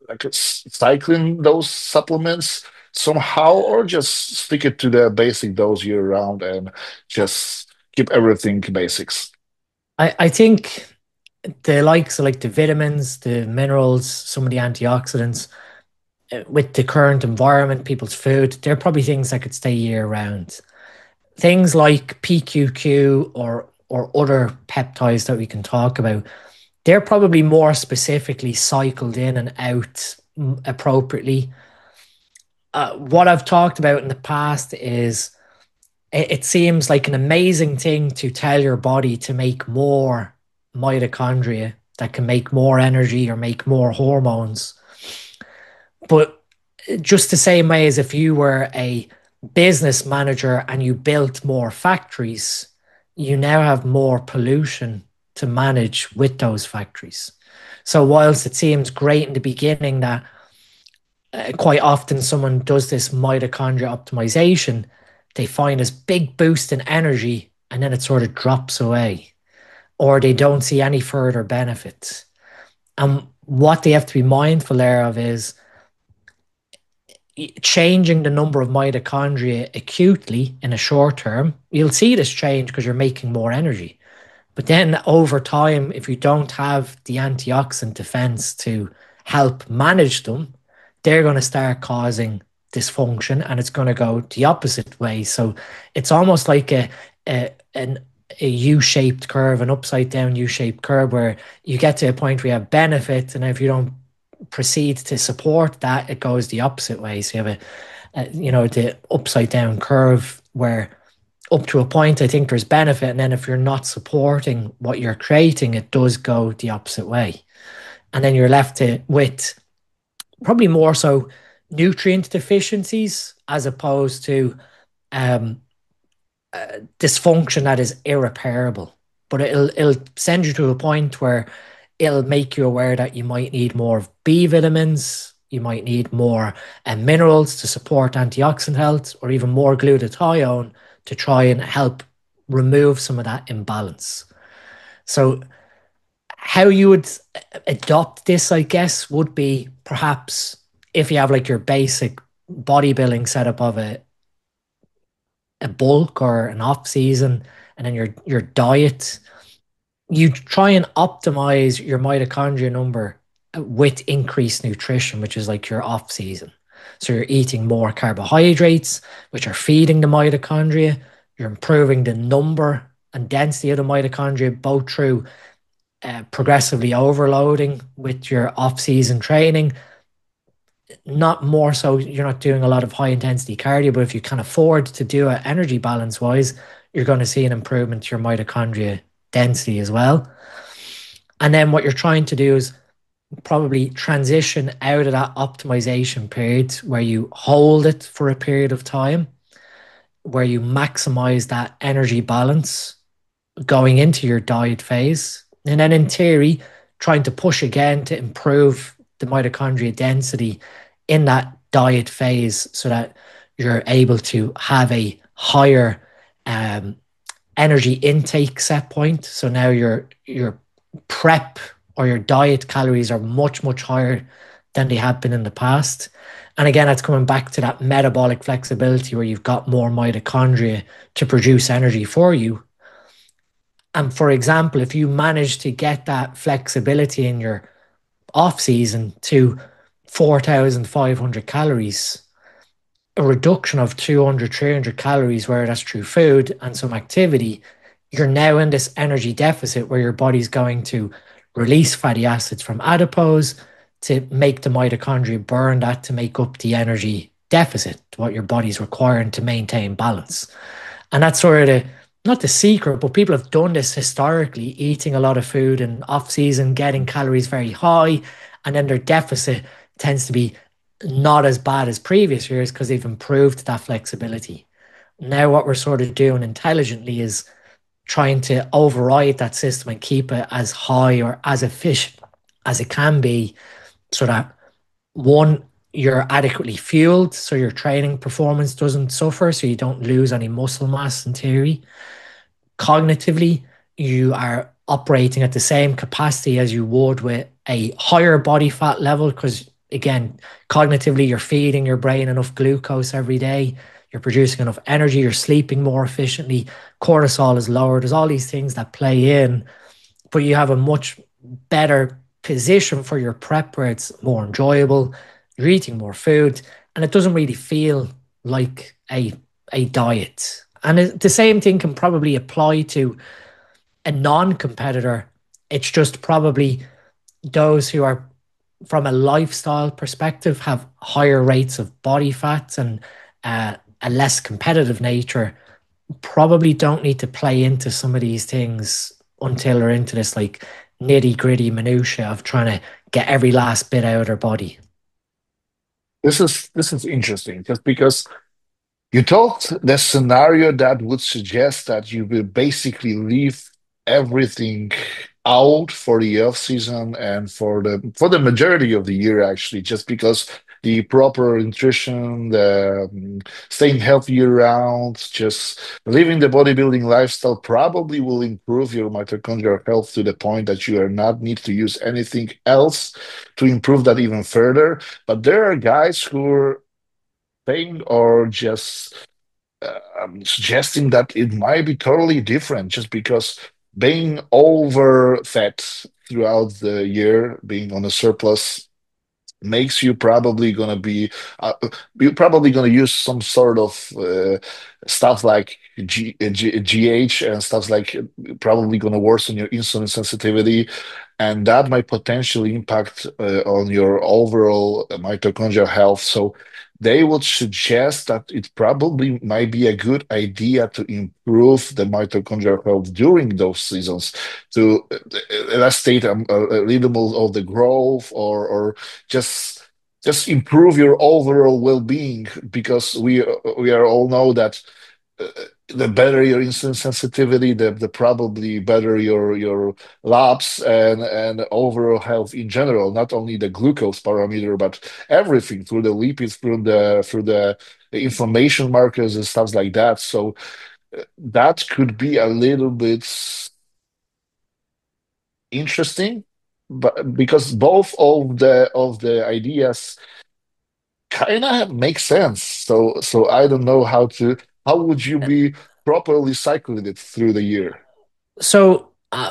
like cycling those supplements somehow, or just stick it to the basic dose year round and just keep everything basics? I think the likes of like the vitamins, the minerals, some of the antioxidants, with the current environment, people's food, they're probably things that could stay year round. Things like PQQ or other peptides that we can talk about, they're probably more specifically cycled in and out appropriately. What I've talked about in the past is it seems like an amazing thing to tell your body to make more mitochondria that can make more energy or make more hormones. But just the same way as if you were a business manager and you built more factories, you now have more pollution to manage with those factories. So, whilst it seems great in the beginning that quite often someone does this mitochondria optimization, they find this big boost in energy and then it sort of drops away, or they don't see any further benefits. And what they have to be mindful of is changing the number of mitochondria acutely in a short term. You'll see this change because you're making more energy. But then over time, if you don't have the antioxidant defense to help manage them, they're going to start causing dysfunction and it's going to go the opposite way. So it's almost like an a U-shaped curve, an upside down U-shaped curve where you get to a point where you have benefit, and if you don't proceed to support that, it goes the opposite way. So you have the upside down curve where up to a point, I think there's benefit. And then if you're not supporting what you're creating, it does go the opposite way. And then you're left with probably more so nutrient deficiencies as opposed to um, dysfunction that is irreparable. But it'll send you to a point where it'll make you aware that you might need more of B vitamins, you might need more minerals to support antioxidant health, or even more glutathione to try and help remove some of that imbalance. So, how you would adopt this, I guess, would be perhaps if you have like your basic bodybuilding setup of a bulk or an off season, and then your diet, you try and optimize your mitochondria number with increased nutrition, which is like your off season. So you're eating more carbohydrates, which are feeding the mitochondria. You're improving the number and density of the mitochondria, both through progressively overloading with your off season training. Not more so, you're not doing a lot of high intensity cardio, but if you can afford to do it energy balance wise, you're going to see an improvement to your mitochondria density as well. And then what you're trying to do is probably transition out of that optimization period where you hold it for a period of time, where you maximize that energy balance going into your diet phase. And then in theory, trying to push again to improve the mitochondria density in that diet phase so that you're able to have a higher energy intake set point. So now your prep or your diet calories are much, much higher than they have been in the past. And again, it's coming back to that metabolic flexibility where you've got more mitochondria to produce energy for you. And for example, if you manage to get that flexibility in your off season to 4,500 calories, a reduction of 200, 300 calories, where that's through food and some activity, you're now in this energy deficit where your body's going to release fatty acids from adipose to make the mitochondria burn that to make up the energy deficit, what your body's requiring to maintain balance. And that's sort of not the secret, but people have done this historically, eating a lot of food in off season, getting calories very high, and then their deficit tends to be not as bad as previous years because they've improved that flexibility. Now, what we're sort of doing intelligently is trying to override that system and keep it as high or as efficient as it can be, so that one, you're adequately fueled, so your training performance doesn't suffer, so you don't lose any muscle mass in theory. Cognitively, you are operating at the same capacity as you would with a higher body fat level, because again, cognitively, you're feeding your brain enough glucose every day, you're producing enough energy, you're sleeping more efficiently, cortisol is lower. There's all these things that play in, but you have a much better position for your prep where it's more enjoyable, you're eating more food, and it doesn't really feel like a diet. And the same thing can probably apply to a non-competitor. It's just probably those who are, from a lifestyle perspective, have higher rates of body fat and a less competitive nature, probably don't need to play into some of these things until they're into this like nitty gritty minutia of trying to get every last bit out of their body. This is interesting, just because you told the scenario that would suggest that you will basically leave everything out for the off season and for the majority of the year, actually, just because the proper nutrition, the staying healthy year round, just living the bodybuilding lifestyle probably will improve your mitochondrial health to the point that you are not need to use anything else to improve that even further. But there are guys who are saying or just suggesting that it might be totally different, just because being over fat throughout the year, being on a surplus, makes you probably gonna be uh, you're probably gonna use some sort of stuff like GH and stuff like, probably gonna worsen your insulin sensitivity, and that might potentially impact on your overall mitochondrial health. So they would suggest that it probably might be a good idea to improve the mitochondrial health during those seasons to state a little more of the growth, or just improve your overall well-being, because we are all know that uh, the better your insulin sensitivity, the probably better your labs and overall health in general, not only the glucose parameter, but everything, through the lipids, through the inflammation markers and stuff like that. So that could be a little bit interesting, but because both of the ideas kind of make sense. So I don't know how would you be properly cycling it through the year. So,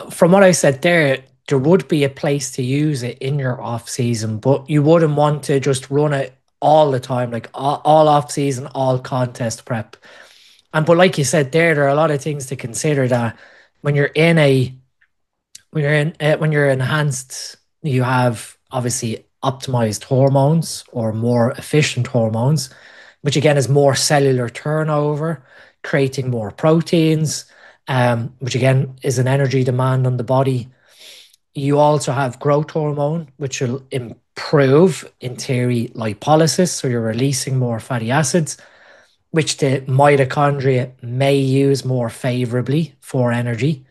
from what I said there would be a place to use it in your off season, but you wouldn't want to just run it all the time, like all off season, all contest prep. And but like you said there are a lot of things to consider, that when you're in a when you're enhanced, you have obviously optimized hormones or more efficient hormones, which again is more cellular turnover, creating more proteins, which again is an energy demand on the body. You also have growth hormone, which will improve, in theory, lipolysis, so you're releasing more fatty acids, which the mitochondria may use more favorably for energy,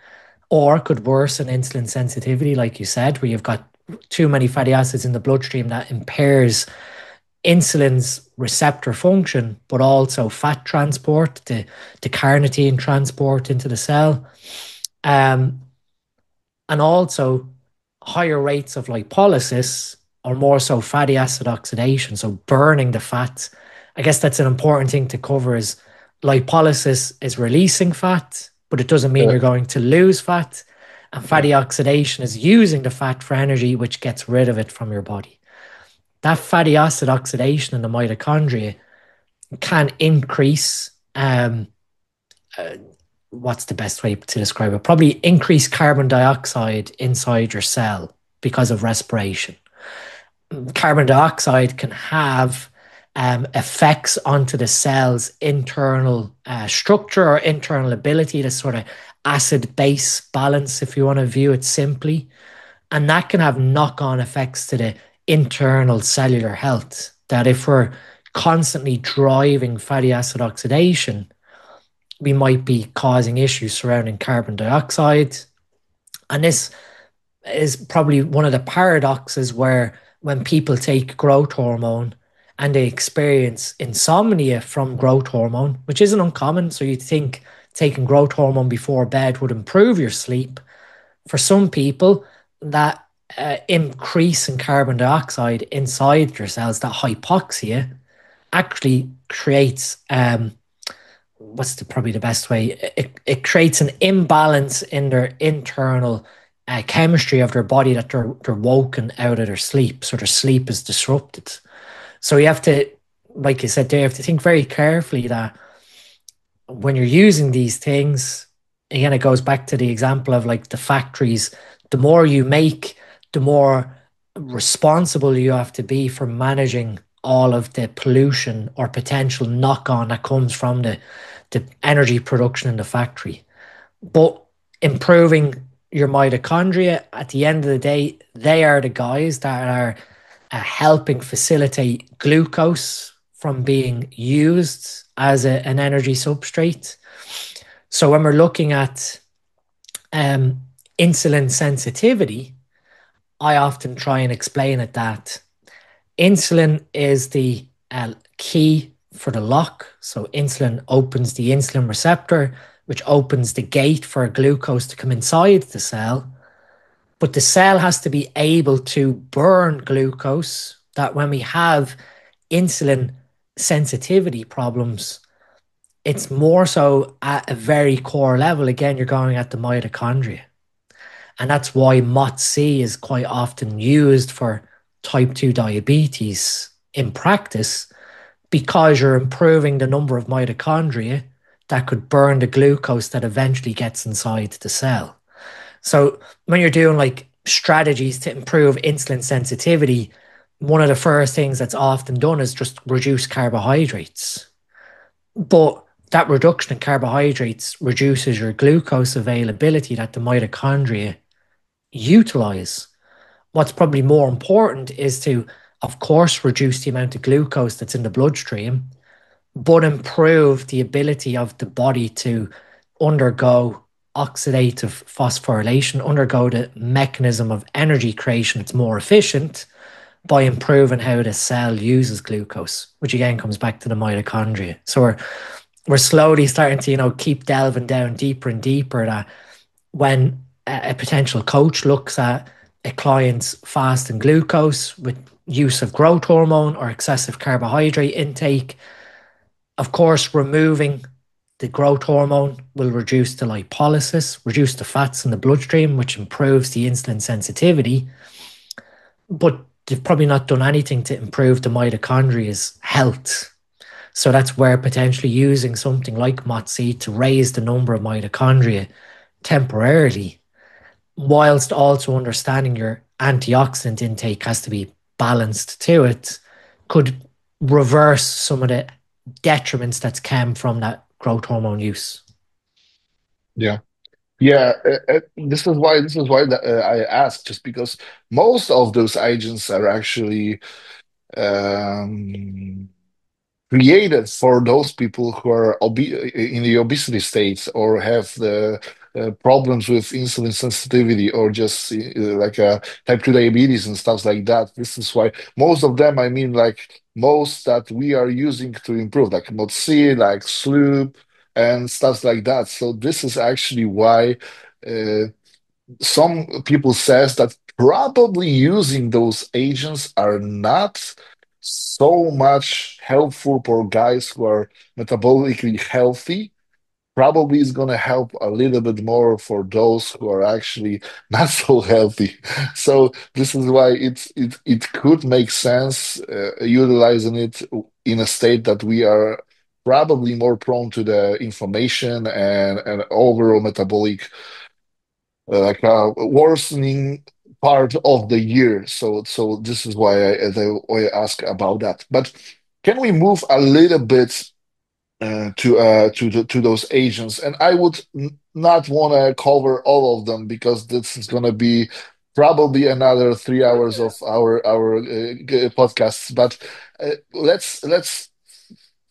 or could worsen insulin sensitivity, like you said, where you've got too many fatty acids in the bloodstream that impairs insulin's receptor function, but also fat transport, the carnitine transport into the cell. Um, and also higher rates of lipolysis, or more so fatty acid oxidation, so burning the fat. I guess that's an important thing to cover, is lipolysis is releasing fat, but it doesn't mean Uh, you're going to lose fat. And fatty oxidation is using the fat for energy, which gets rid of it from your body. That fatty acid oxidation in the mitochondria can increase, uh, what's the best way to describe it? Probably increase carbon dioxide inside your cell because of respiration. Carbon dioxide can have effects onto the cell's internal structure or internal ability, to sort of acid-base balance, if you want to view it simply. And that can have knock-on effects to the internal cellular health. That if we're constantly driving fatty acid oxidation, we might be causing issues surrounding carbon dioxide. And this is probably one of the paradoxes where when people take growth hormone and they experience insomnia from growth hormone, which isn't uncommon. So you'd think taking growth hormone before bed would improve your sleep. For some people, that increase in carbon dioxide inside your cells, that hypoxia, actually creates probably the best way? It creates an imbalance in their internal chemistry of their body, that they're woken out of their sleep. So their sleep is disrupted. So you have to, like you said there, you have to think very carefully that when you're using these things, again, it goes back to the example of like the factories. The more you make, the more responsible you have to be for managing all of the pollution or potential knock-on that comes from the energy production in the factory. But improving your mitochondria, at the end of the day, they are the guys that are helping facilitate glucose from being used as an energy substrate. So when we're looking at insulin sensitivity, I often try and explain it that insulin is the key for the lock. So insulin opens the insulin receptor, which opens the gate for glucose to come inside the cell. But the cell has to be able to burn glucose, that when we have insulin sensitivity problems, it's more so at a very core level. Again, you're going at the mitochondria. And that's why MOTS-c is quite often used for type 2 diabetes in practice, because you're improving the number of mitochondria that could burn the glucose that eventually gets inside the cell. So when you're doing like strategies to improve insulin sensitivity, one of the first things that's often done is just reduce carbohydrates. But that reduction in carbohydrates reduces your glucose availability that the mitochondria utilize. What's probably more important is to, of course, reduce the amount of glucose that's in the bloodstream, but improve the ability of the body to undergo oxidative phosphorylation, undergo the mechanism of energy creation. It's more efficient by improving how the cell uses glucose, which again comes back to the mitochondria. So we're slowly starting to, keep delving down deeper and deeper, that when a potential coach looks at a client's fasting glucose with use of growth hormone or excessive carbohydrate intake, of course, removing the growth hormone will reduce the lipolysis, reduce the fats in the bloodstream, which improves the insulin sensitivity. But they've probably not done anything to improve the mitochondria's health. So that's where potentially using something like MOTS-c to raise the number of mitochondria temporarily, whilst also understanding your antioxidant intake has to be balanced to it, could reverse some of the detriments that came from that growth hormone use. Yeah. Yeah, this is why I asked, just because most of those agents are actually um, created for those people who are in the obesity states, or have the problems with insulin sensitivity, or just like type 2 diabetes and stuff like that. This is why most of them, I mean, like most that we are using to improve, like MOTS-c, like Sloop, and stuff like that. So this is actually why uh, some people says that probably using those agents are not so much helpful for guys who are metabolically healthy. Probably is going to help a little bit more for those who are actually not so healthy. So this is why it could make sense utilizing it in a state that we are probably more prone to the inflammation and overall metabolic like a worsening part of the year. So this is why I ask about that. But can we move a little bit to those agents? And I would not want to cover all of them because this is going to be probably another 3 hours of our podcasts. But let's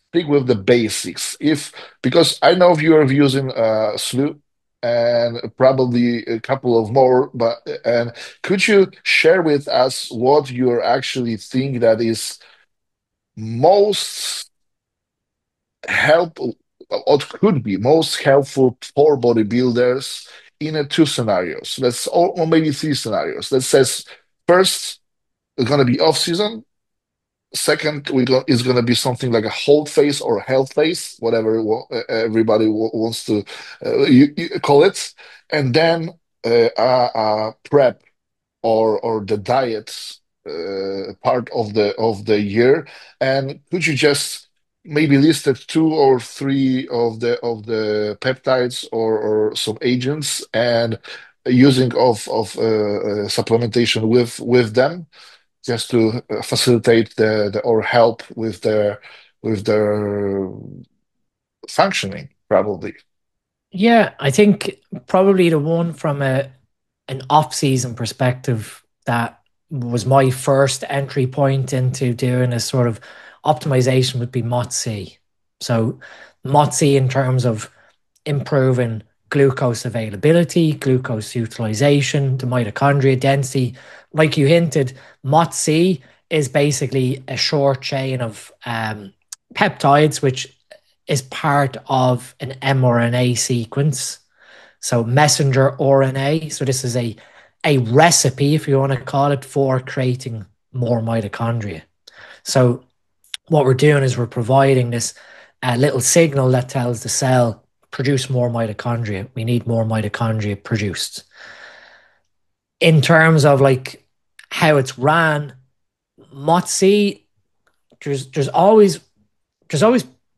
stick with the basics. If because I know you are using SLU and probably a couple of more, but and could you share with us what you actually think that is most help or could be most helpful for bodybuilders in two scenarios. Or maybe three scenarios. That says first, it's going to be off season. Second, is going to be something like a hold phase or health phase, whatever everybody wants to you call it, and then prep or the diet part of the year. And could you just maybe list the two or three of the peptides or some agents and using of supplementation with them just to facilitate the or help with their functioning probably. Yeah, I think probably the one from an off-season perspective that was my first entry point into doing a sort of optimization would be MOTS-c. So MOTS-c in terms of improving glucose availability, glucose utilization, the mitochondria density. Like you hinted, MOTS-c is basically a short chain of peptides, which is part of an mRNA sequence. So messenger RNA. So this is a recipe, if you want to call it, for creating more mitochondria. So what we're doing is we're providing this little signal that tells the cell, produce more mitochondria. We need more mitochondria produced. In terms of like how it's ran, MOTS-c, there's always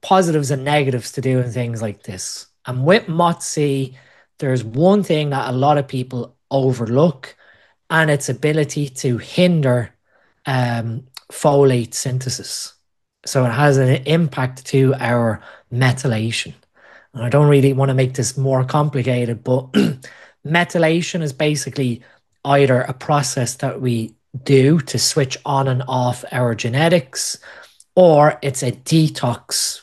positives and negatives to doing things like this. And with MOTS-c, there's one thing that a lot of people overlook, and its ability to hinder folate synthesis. So it has an impact to our methylation. And I don't really want to make this more complicated, but methylation is basically either a process that we do to switch on and off our genetics, or it's a detox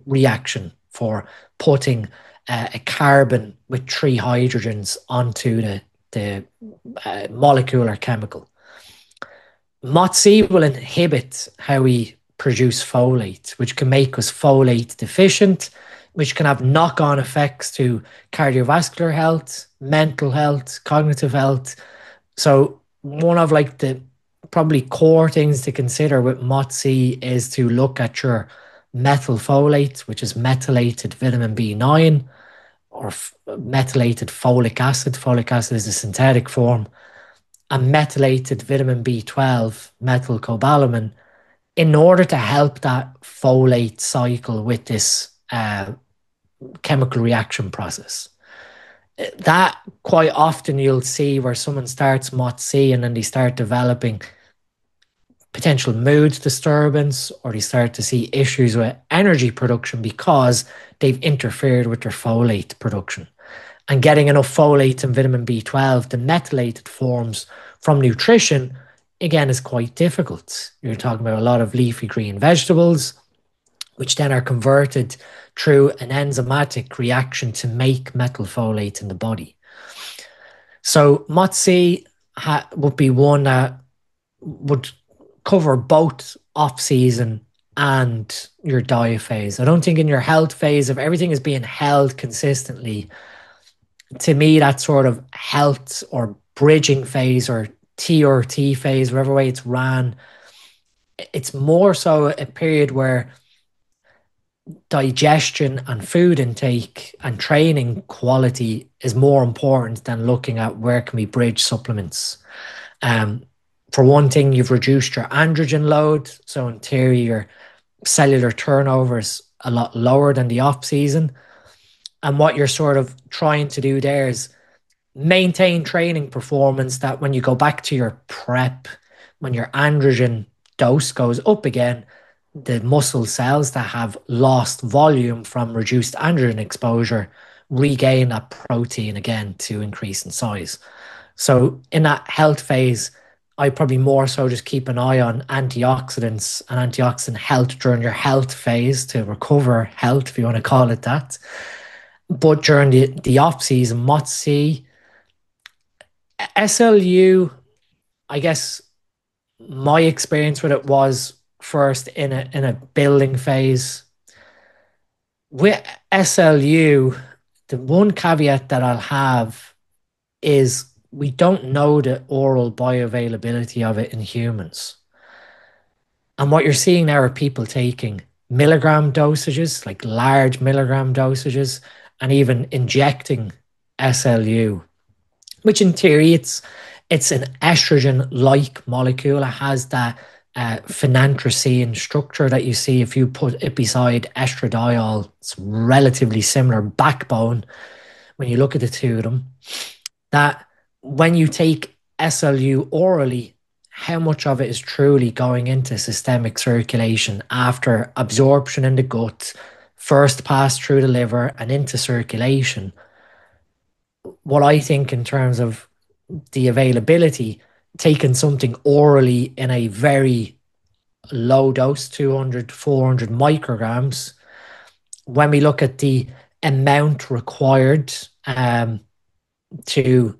reaction for putting a carbon with three hydrogens onto the molecular chemical. MOTS-c will inhibit how we produce folate, which can make us folate deficient, which can have knock-on effects to cardiovascular health, mental health, cognitive health. So one of like the probably core things to consider with MOTS-c is to look at your methylfolate, which is methylated vitamin B9, or methylated folic acid. Folic acid is a synthetic form. And methylated vitamin B12, methylcobalamin, in order to help that folate cycle with this chemical reaction process. That quite often you'll see where someone starts MOTS-c and then they start developing potential mood disturbance, or they start to see issues with energy production because they've interfered with their folate production. And getting enough folate and vitamin B12, the methylated forms from nutrition, again, is quite difficult. You're talking about a lot of leafy green vegetables, which then are converted through an enzymatic reaction to make methylfolate in the body. So MOTS-c would be one that would cover both off-season and your diet phase. I don't think in your health phase, if everything is being held consistently, to me, that sort of health or bridging phase or TRT phase, whatever way it's ran, it's more so a period where digestion and food intake and training quality is more important than looking at where can we bridge supplements. For one thing, you've reduced your androgen load. So in theory, your cellular turnover is a lot lower than the off season. And what you're sort of trying to do there is maintain training performance that when you go back to your prep, when your androgen dose goes up again, the muscle cells that have lost volume from reduced androgen exposure regain that protein again to increase in size. So in that health phase, I probably more so just keep an eye on antioxidants and antioxidant health during your health phase to recover health, if you want to call it that. But during the off season, MOTS-C, SLU, I guess my experience with it was first in a building phase. With SLU, the one caveat that I'll have is we don't know the oral bioavailability of it in humans. And what you're seeing now are people taking milligram dosages, like large milligram dosages, and even injecting SLU, which in theory it's an estrogen-like molecule. It has that phenanthrene structure that you see if you put it beside estradiol. It's relatively similar backbone when you look at the two of them. That when you take SLU orally, how much of it is truly going into systemic circulation after absorption in the gut, first pass through the liver and into circulation. What I think in terms of the availability, taking something orally in a very low dose, 200 to 400 micrograms, when we look at the amount required to,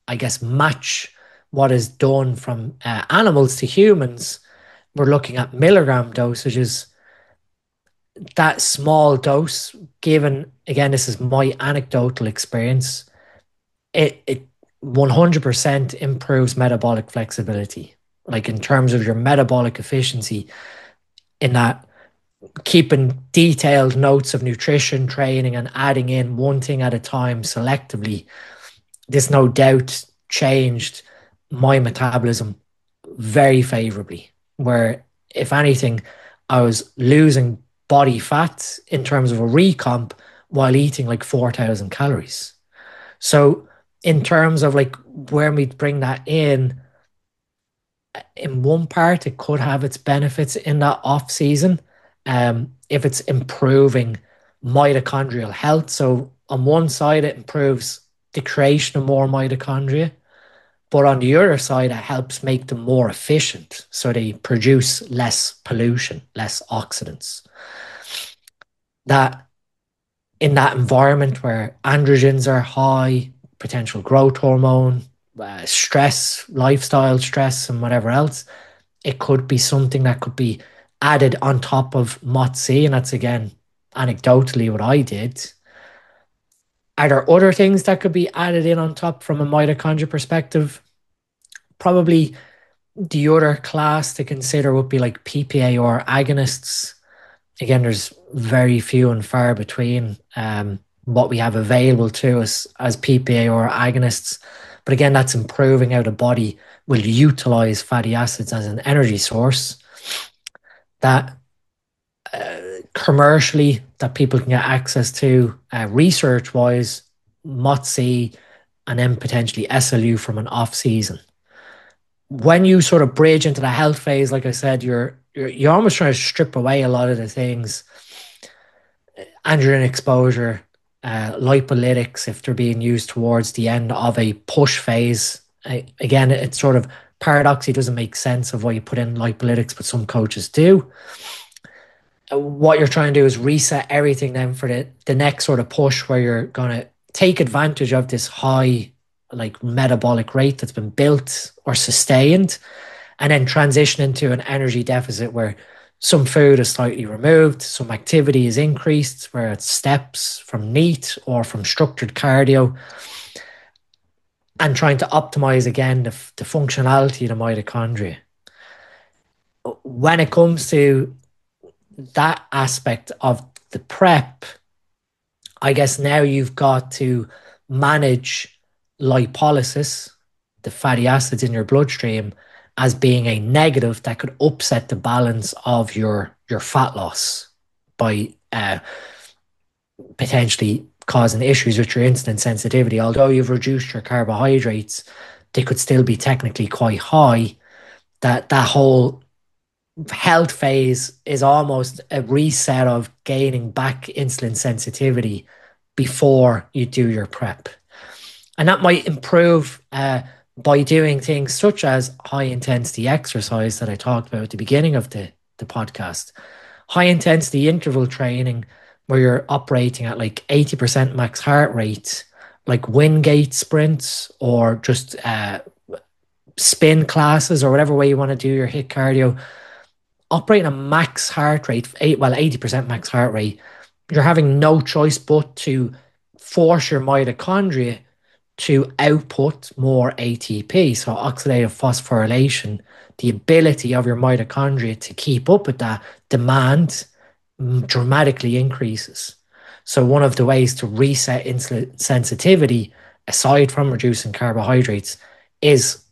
I guess, match what is done from animals to humans, we're looking at milligram dosages. That small dose, given, again, this is my anecdotal experience, it 100% improves metabolic flexibility. Like in terms of your metabolic efficiency, in that keeping detailed notes of nutrition, training, and adding in one thing at a time selectively, this no doubt changed my metabolism very favorably. Where, if anything, I was losing body fat in terms of a recomp while eating like 4,000 calories. So in terms of like where we bring that in one part, it could have its benefits in that off season. If it's improving mitochondrial health. So on one side, it improves the creation of more mitochondria, but on the other side, it helps make them more efficient. So they produce less pollution, less oxidants. That in that environment where androgens are high, potential growth hormone, stress, lifestyle stress, and whatever else, it could be something that could be added on top of MOTS-C, and that's again anecdotally what I did. Are there other things that could be added in on top from a mitochondria perspective? Probably the other class to consider would be like PPAR agonists. Again, there's very few and far between what we have available to us as PPAR agonists. But again, that's improving how the body will utilize fatty acids as an energy source. That commercially, that people can get access to research-wise, MOTS-C, and then potentially SLU from an off-season. When you sort of bridge into the health phase, like I said, you're almost trying to strip away a lot of the things. Androgen exposure, lipolytics, if they're being used towards the end of a push phase. Again, it's sort of paradoxy, doesn't make sense of why you put in lipolytics, but some coaches do. What you're trying to do is reset everything then for the next sort of push, where you're going to take advantage of this high like metabolic rate that's been built or sustained, and then transition into an energy deficit where some food is slightly removed, some activity is increased, where it's steps from NEAT or from structured cardio, and trying to optimize again the functionality of the mitochondria. When it comes to that aspect of the prep, I guess now you've got to manage lipolysis, the fatty acids in your bloodstream, as being a negative that could upset the balance of your fat loss by potentially causing issues with your insulin sensitivity. Although you've reduced your carbohydrates, they could still be technically quite high. That whole health phase is almost a reset of gaining back insulin sensitivity before you do your prep. And that might improve by doing things such as high intensity exercise that I talked about at the beginning of the podcast. High intensity interval training where you're operating at like 80% max heart rate, like Wingate sprints or just spin classes or whatever way you want to do your HIIT cardio. Operating a max heart rate, 80% max heart rate, you're having no choice but to force your mitochondria to output more ATP. So oxidative phosphorylation, the ability of your mitochondria to keep up with that demand dramatically increases. So one of the ways to reset insulin sensitivity, aside from reducing carbohydrates, is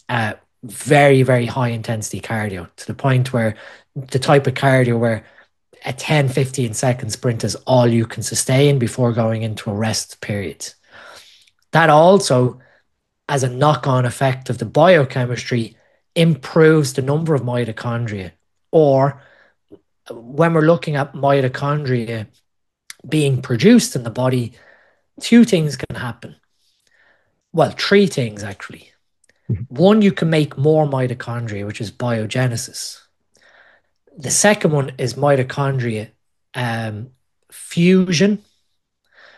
very, very high intensity cardio, to the point where the type of cardio where a 10-15 second sprint is all you can sustain before going into a rest period. That also, as a knock-on effect of the biochemistry, improves the number of mitochondria. Or when we're looking at mitochondria being produced in the body, two things can happen. Well, three things actually. One, you can make more mitochondria, which is biogenesis. The second one is mitochondria fusion,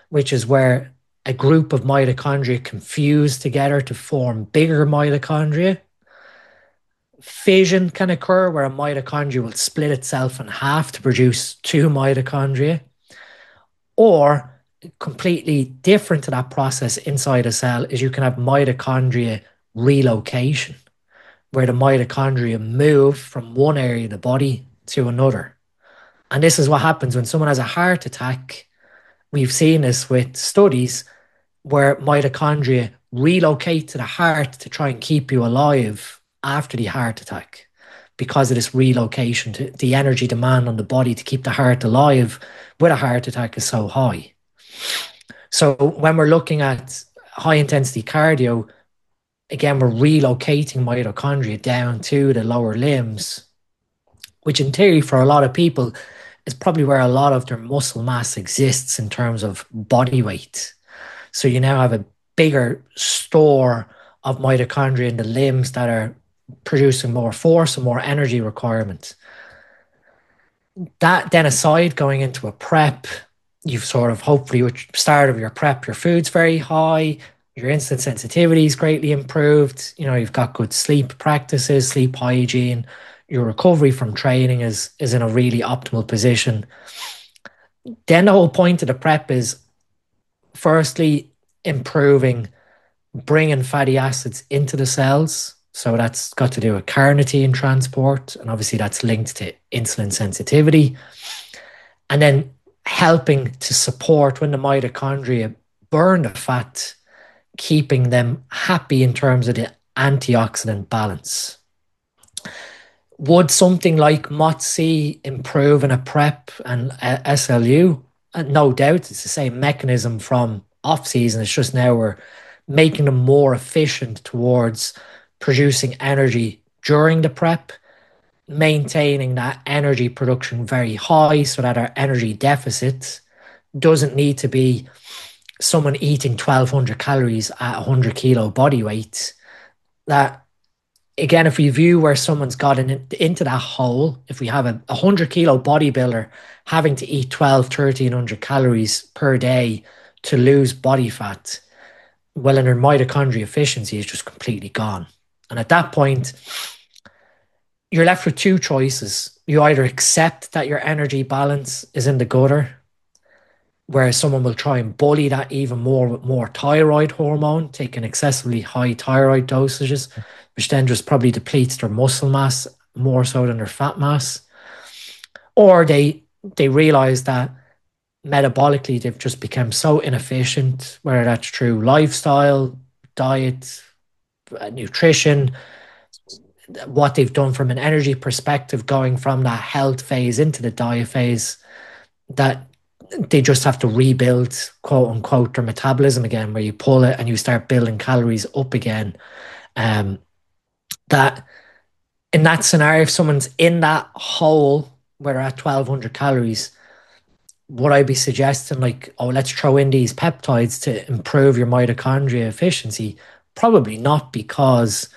which is where a group of mitochondria can fuse together to form bigger mitochondria. Fission can occur where a mitochondria will split itself in half to produce two mitochondria. Or completely different to that process inside a cell is you can have mitochondria relocation, where the mitochondria move from one area of the body to another. And this is what happens when someone has a heart attack. We've seen this with studies where mitochondria relocate to the heart to try and keep you alive after the heart attack, because of this relocation. To the energy demand on the body to keep the heart alive with a heart attack is so high. So when we're looking at high intensity cardio, again, we're relocating mitochondria down to the lower limbs, which in theory for a lot of people is probably where a lot of their muscle mass exists in terms of body weight. So you now have a bigger store of mitochondria in the limbs that are producing more force and more energy requirement. That then aside, going into a prep, you've sort of hopefully with the start of your prep, your food's very high, your insulin sensitivity is greatly improved, you've got good sleep practices, sleep hygiene, your recovery from training is in a really optimal position. Then the whole point of the prep is firstly improving, bringing fatty acids into the cells. So that's got to do with carnitine transport, and obviously that's linked to insulin sensitivity. And then helping to support when the mitochondria burn the fat, keeping them happy in terms of the antioxidant balance. Would something like MOTS-C improve in a prep and SLU? No doubt, it's the same mechanism from off-season. It's just now we're making them more efficient towards producing energy during the prep, maintaining that energy production very high so that our energy deficit doesn't need to be someone eating 1,200 calories at 100 kilo body weight. That, again, if we view where someone's gotten into that hole, if we have a 100 kilo bodybuilder having to eat 1,300 calories per day to lose body fat, well, then their mitochondria efficiency is just completely gone. And at that point, you're left with two choices. You either accept that your energy balance is in the gutter, where someone will try and bully that even more with more thyroid hormone, taking excessively high thyroid dosages, which then just probably depletes their muscle mass more so than their fat mass. Or they realize that metabolically they've just become so inefficient, whether that's through lifestyle, diet, nutrition, what they've done from an energy perspective, going from that health phase into the diet phase, that they just have to rebuild, quote unquote, their metabolism again, where you pull it and you start building calories up again. That in that scenario, if someone's in that hole where they're at 1200 calories, would I be suggesting like, oh, let's throw in these peptides to improve your mitochondria efficiency? Probably not, because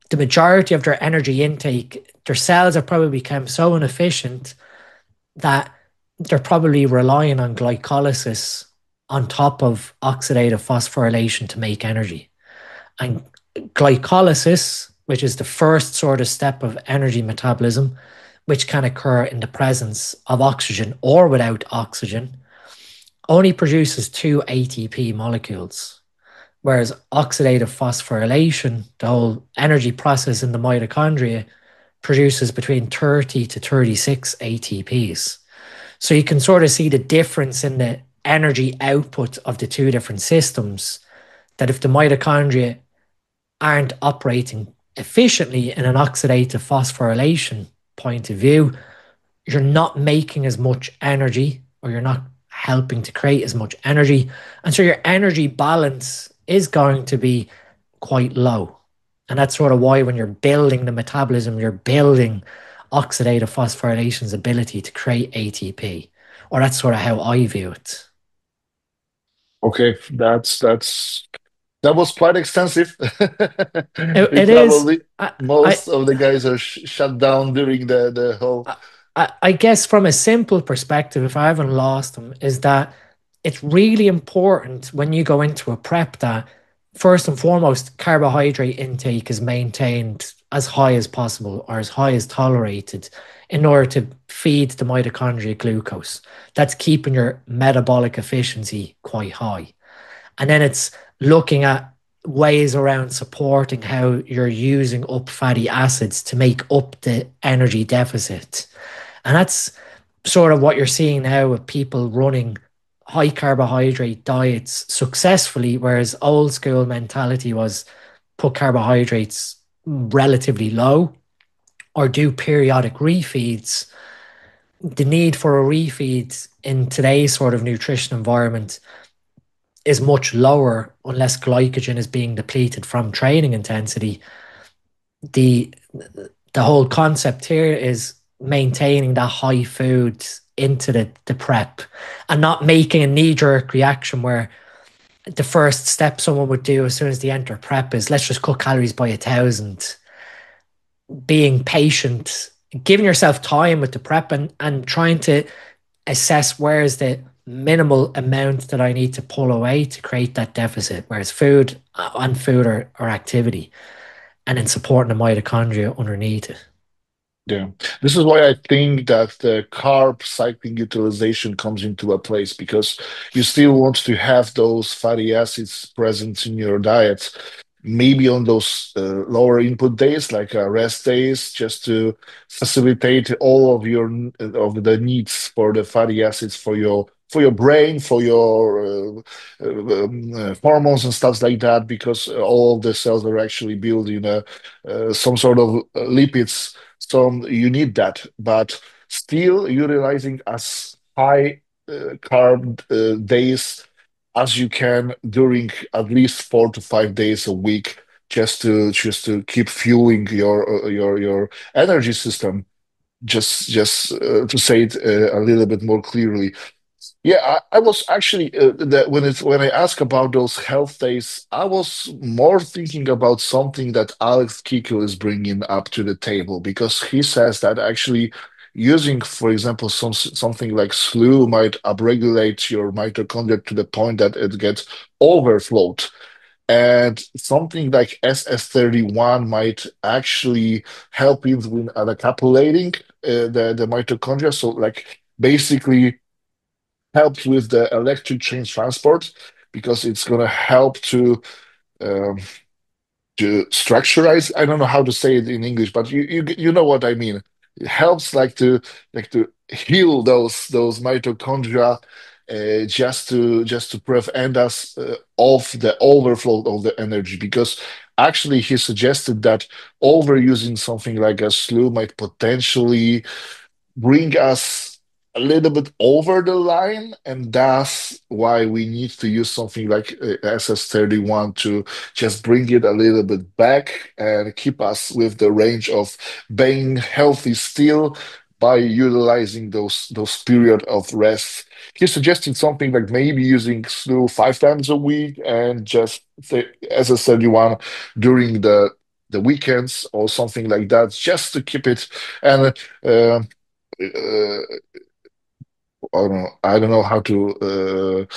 the majority of their energy intake, their cells have probably become so inefficient that they're probably relying on glycolysis on top of oxidative phosphorylation to make energy. And glycolysis, which is the first sort of step of energy metabolism, which can occur in the presence of oxygen or without oxygen, only produces two ATP molecules. Whereas oxidative phosphorylation, the whole energy process in the mitochondria, produces between 30 to 36 ATPs. So you can sort of see the difference in the energy output of the two different systems. That if the mitochondria aren't operating efficiently in an oxidative phosphorylation point of view, you're not making as much energy, or you're not helping to create as much energy. And so your energy balance is going to be quite low. And that's sort of why when you're building the metabolism, you're building oxidative phosphorylation's ability to create ATP. Or that's sort of how I view it. Okay, that was quite extensive. We It is. probably I, most of the guys are shut down during the whole. I guess from a simple perspective, if I haven't lost them, is that it's really important when you go into a prep that first and foremost, carbohydrate intake is maintained as high as possible or as high as tolerated in order to feed the mitochondria glucose. That's keeping your metabolic efficiency quite high. And then it's looking at ways around supporting how you're using up fatty acids to make up the energy deficit. And that's sort of what you're seeing now with people running high carbohydrate diets successfully, whereas old school mentality was put carbohydrates relatively low or do periodic refeeds. The need for a refeed in today's sort of nutrition environment is much lower unless glycogen is being depleted from training intensity. The the whole concept here is maintaining that high food into the prep and not making a knee-jerk reaction where the first step someone would do as soon as they enter prep is let's just cut calories by 1,000. Being patient, giving yourself time with the prep, and trying to assess where is the minimal amount that I need to pull away to create that deficit, whereas food and food or activity, and then supporting the mitochondria underneath it. Yeah, this is why I think that the carb cycling utilization comes into a place because you still want to have those fatty acids present in your diet, maybe on those lower input days, like rest days, just to facilitate all of your of the needs for the fatty acids for your brain, for your hormones and stuff like that, because all of the cells are actually building some sort of lipids, so you need that, but still utilizing as high carb days as you can during at least 4 to 5 days a week, just to keep fueling your energy system. Just to say it a little bit more clearly. Yeah, I was actually when I ask about those health days, I was more thinking about something that Alex Kikl is bringing up to the table because he says that actually using, for example, something like SLU might upregulate your mitochondria to the point that it gets overflowed, and something like SS31 might actually help you with accapulating the mitochondria. So, like basically helps with the electric chain transport because it's going to help um, to structurize. I don't know how to say it in English, but you know what I mean. It helps like to heal those mitochondria, just to prevent us of the overflow of the energy, because actually he suggested that overusing something like a SLU might potentially bring us a little bit over the line, and that's why we need to use something like SS31 to just bring it a little bit back and keep us with the range of being healthy still by utilizing those period of rest. He's suggesting something like maybe using SLU 5 times a week and just say SS31 during the weekends or something like that, just to keep it. And uh, I don't know how to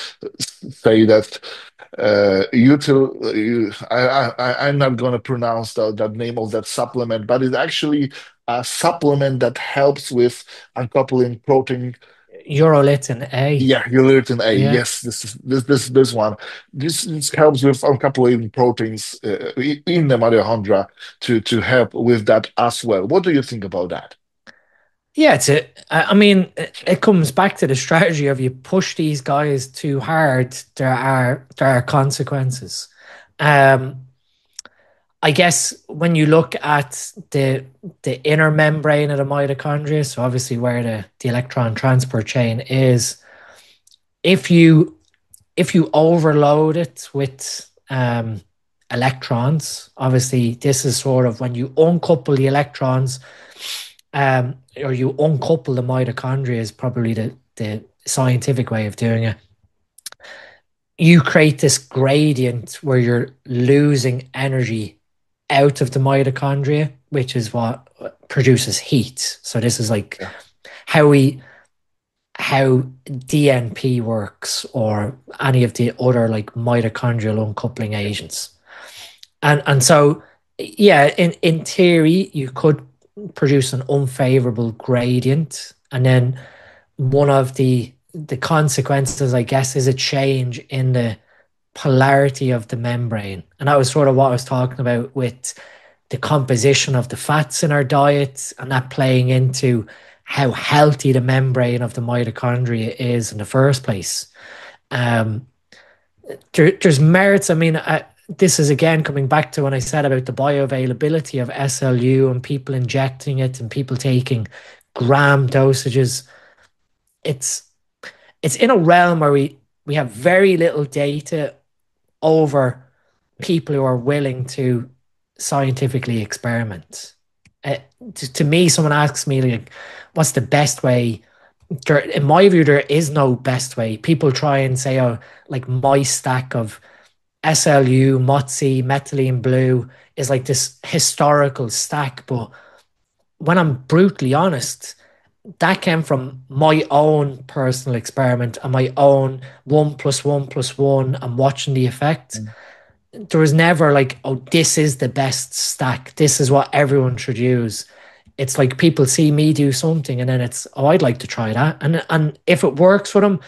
say that. I'm not going to pronounce that name of that supplement, but it's actually a supplement that helps with uncoupling protein. Urolithin A. Yeah, Ulithin A. Yeah. Yes, this one. This helps with uncoupling proteins in the mitochondria to help with that as well. What do you think about that? Yeah, I mean, it comes back to the strategy of you push these guys too hard, there are consequences. Um, I guess when you look at the inner membrane of the mitochondria, so obviously where the electron transport chain is, if you if you overload it with electrons, obviously this is sort of when you uncouple the electrons, or you uncouple the mitochondria is probably the scientific way of doing it. You create this gradient where you're losing energy out of the mitochondria, which is what produces heat. So this is like Yeah. how DNP works or any of the other like mitochondrial uncoupling agents. And so yeah, in theory, you could produce an unfavorable gradient. And then one of the consequences, I guess, is a change in the polarity of the membrane. And that was sort of what I was talking about with the composition of the fats in our diet and that playing into how healthy the membrane of the mitochondria is in the first place. Um, there's merits. I mean, this is again coming back to when I said about the bioavailability of SLU and people injecting it and people taking gram dosages. It's it's in a realm where we have very little data over people who are willing to scientifically experiment. Uh, to me, someone asks me like, "What's the best way?" In my view, there is no best way. People try and say, "Oh, like my stack of SLU, MOTS, methylene blue is like this historical stack." But when I'm brutally honest, that came from my own personal experiment and my own 1 + 1 + 1 and watching the effect. Mm. There was never like, oh, this is the best stack. This is what everyone should use. It's like people see me do something and then it's, oh, I'd like to try that. And if it works for them,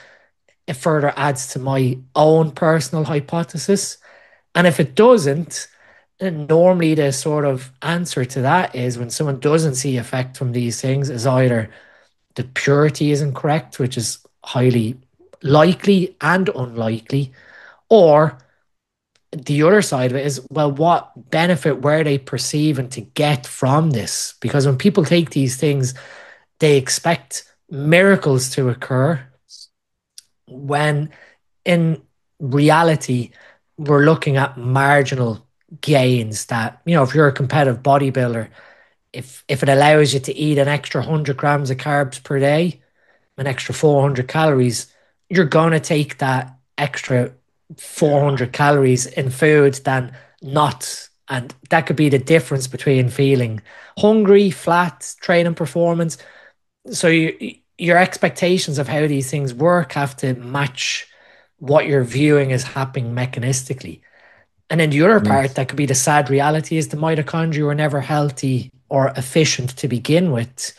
it further adds to my own personal hypothesis. And if it doesn't, then normally the sort of answer to that is when someone doesn't see effect from these things is either the purity isn't correct, which is highly likely and unlikely, or the other side of it is, well, what benefit were they perceiving to get from this? Because when people take these things, they expect miracles to occur when in reality, we're looking at marginal gains that, if you're a competitive bodybuilder, if it allows you to eat an extra 100 grams of carbs per day, an extra 400 calories, you're going to take that extra Yeah. 400 calories in food than not. And that could be the difference between feeling hungry, flat, training performance. So your expectations of how these things work have to match what you're viewing as happening mechanistically. And then the other Mm. part that could be the sad reality is the mitochondria were never healthy or efficient to begin with.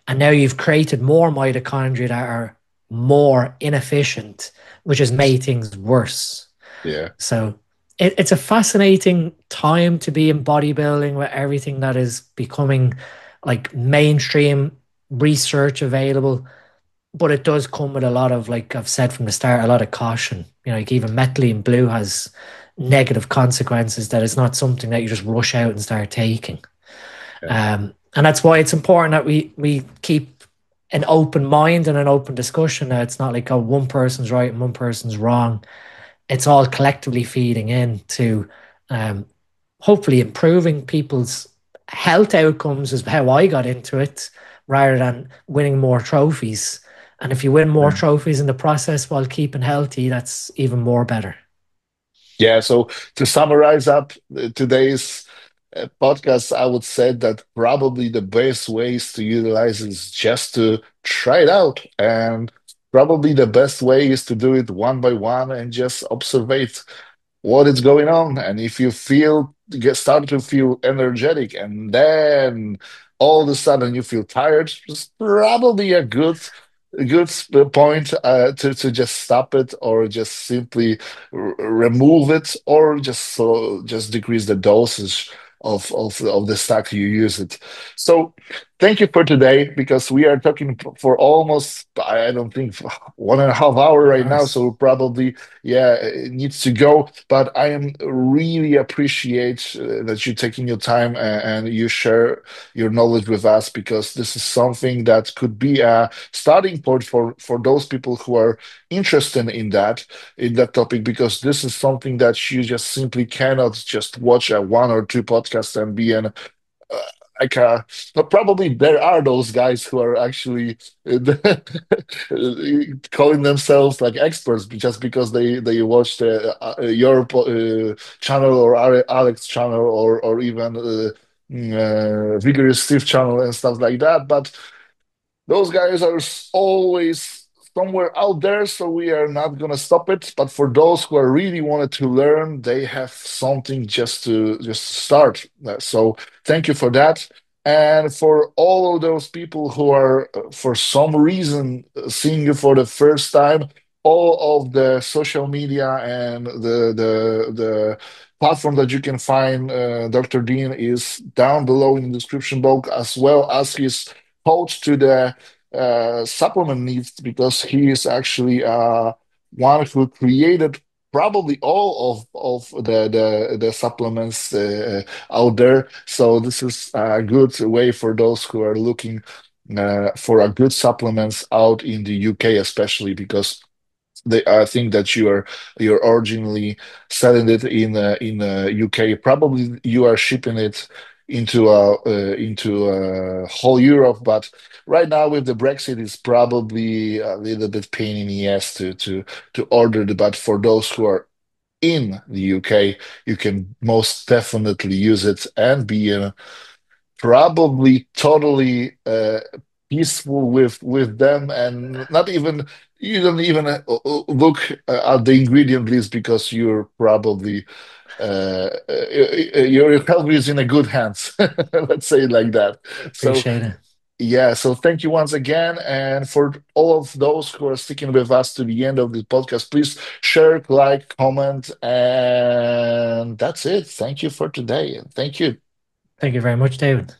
And now you've created more mitochondria that are more inefficient, which has made things worse. Yeah. So it's a fascinating time to be in bodybuilding with everything that is becoming like mainstream research available. But it does come with a lot of, like I've said from the start, a lot of caution. Like even methylene blue has negative consequences that it's not something that you just rush out and start taking. Yeah. And that's why it's important that we keep an open mind and an open discussion. Now, it's not like, oh, one person's right and one person's wrong. It's all collectively feeding into um, hopefully improving people's health outcomes is how I got into it, rather than winning more trophies. And if you win more Yeah. trophies in the process while keeping healthy, that's even more better. Yeah, so to summarize up today's podcast, I would say that probably the best ways to utilize is just to try it out. And probably the best way is to do it one by one and just observe what is going on. And if you start to feel energetic, and then all of a sudden you feel tired, it's probably a good point to just stop it, or just simply remove it, or just decrease the dosage of the stock you use it. So thank you for today, because we are talking for almost, I don't think, 1.5 hours right now, Nice. so probably, yeah, it needs to go. But I am really appreciate that you taking your time, and you share your knowledge with us, because this is something that could be a starting point for those people who are interested in that topic, because this is something that you just simply cannot just watch a one or two podcasts and be an uh, like but probably there are those guys who are actually calling themselves like experts just because they watched your channel, or Alex channel, or even Vigorous Steve channel and stuff like that. But those guys are always somewhere out there, so we are not gonna stop it. But for those who are really wanted to learn, they have something just to start. So thank you for that. And for all of those people who are, for some reason, seeing you for the first time, all of the social media and the platform that you can find Dr. Dean is down below in the description box, as well as his coach to the supplement needs, because he is actually one who created probably all of the supplements out there. So this is a good way for those who are looking for a good supplements out in the UK, especially because I think that you're originally selling it in UK. Probably you are shipping it into whole Europe, but right now with the Brexit, it's probably a little bit pain in the ass to order it. But for those who are in the UK, you can most definitely use it and be probably totally peaceful with them, and not even you don't even look at the ingredient list, because you're probably your health is in a good hands. Let's say it like that. So Appreciate it. yeah, so thank you once again. And for all of those who are sticking with us to the end of the podcast, please share, like, comment, and that's it. Thank you for today. Thank you. Thank you very much, David.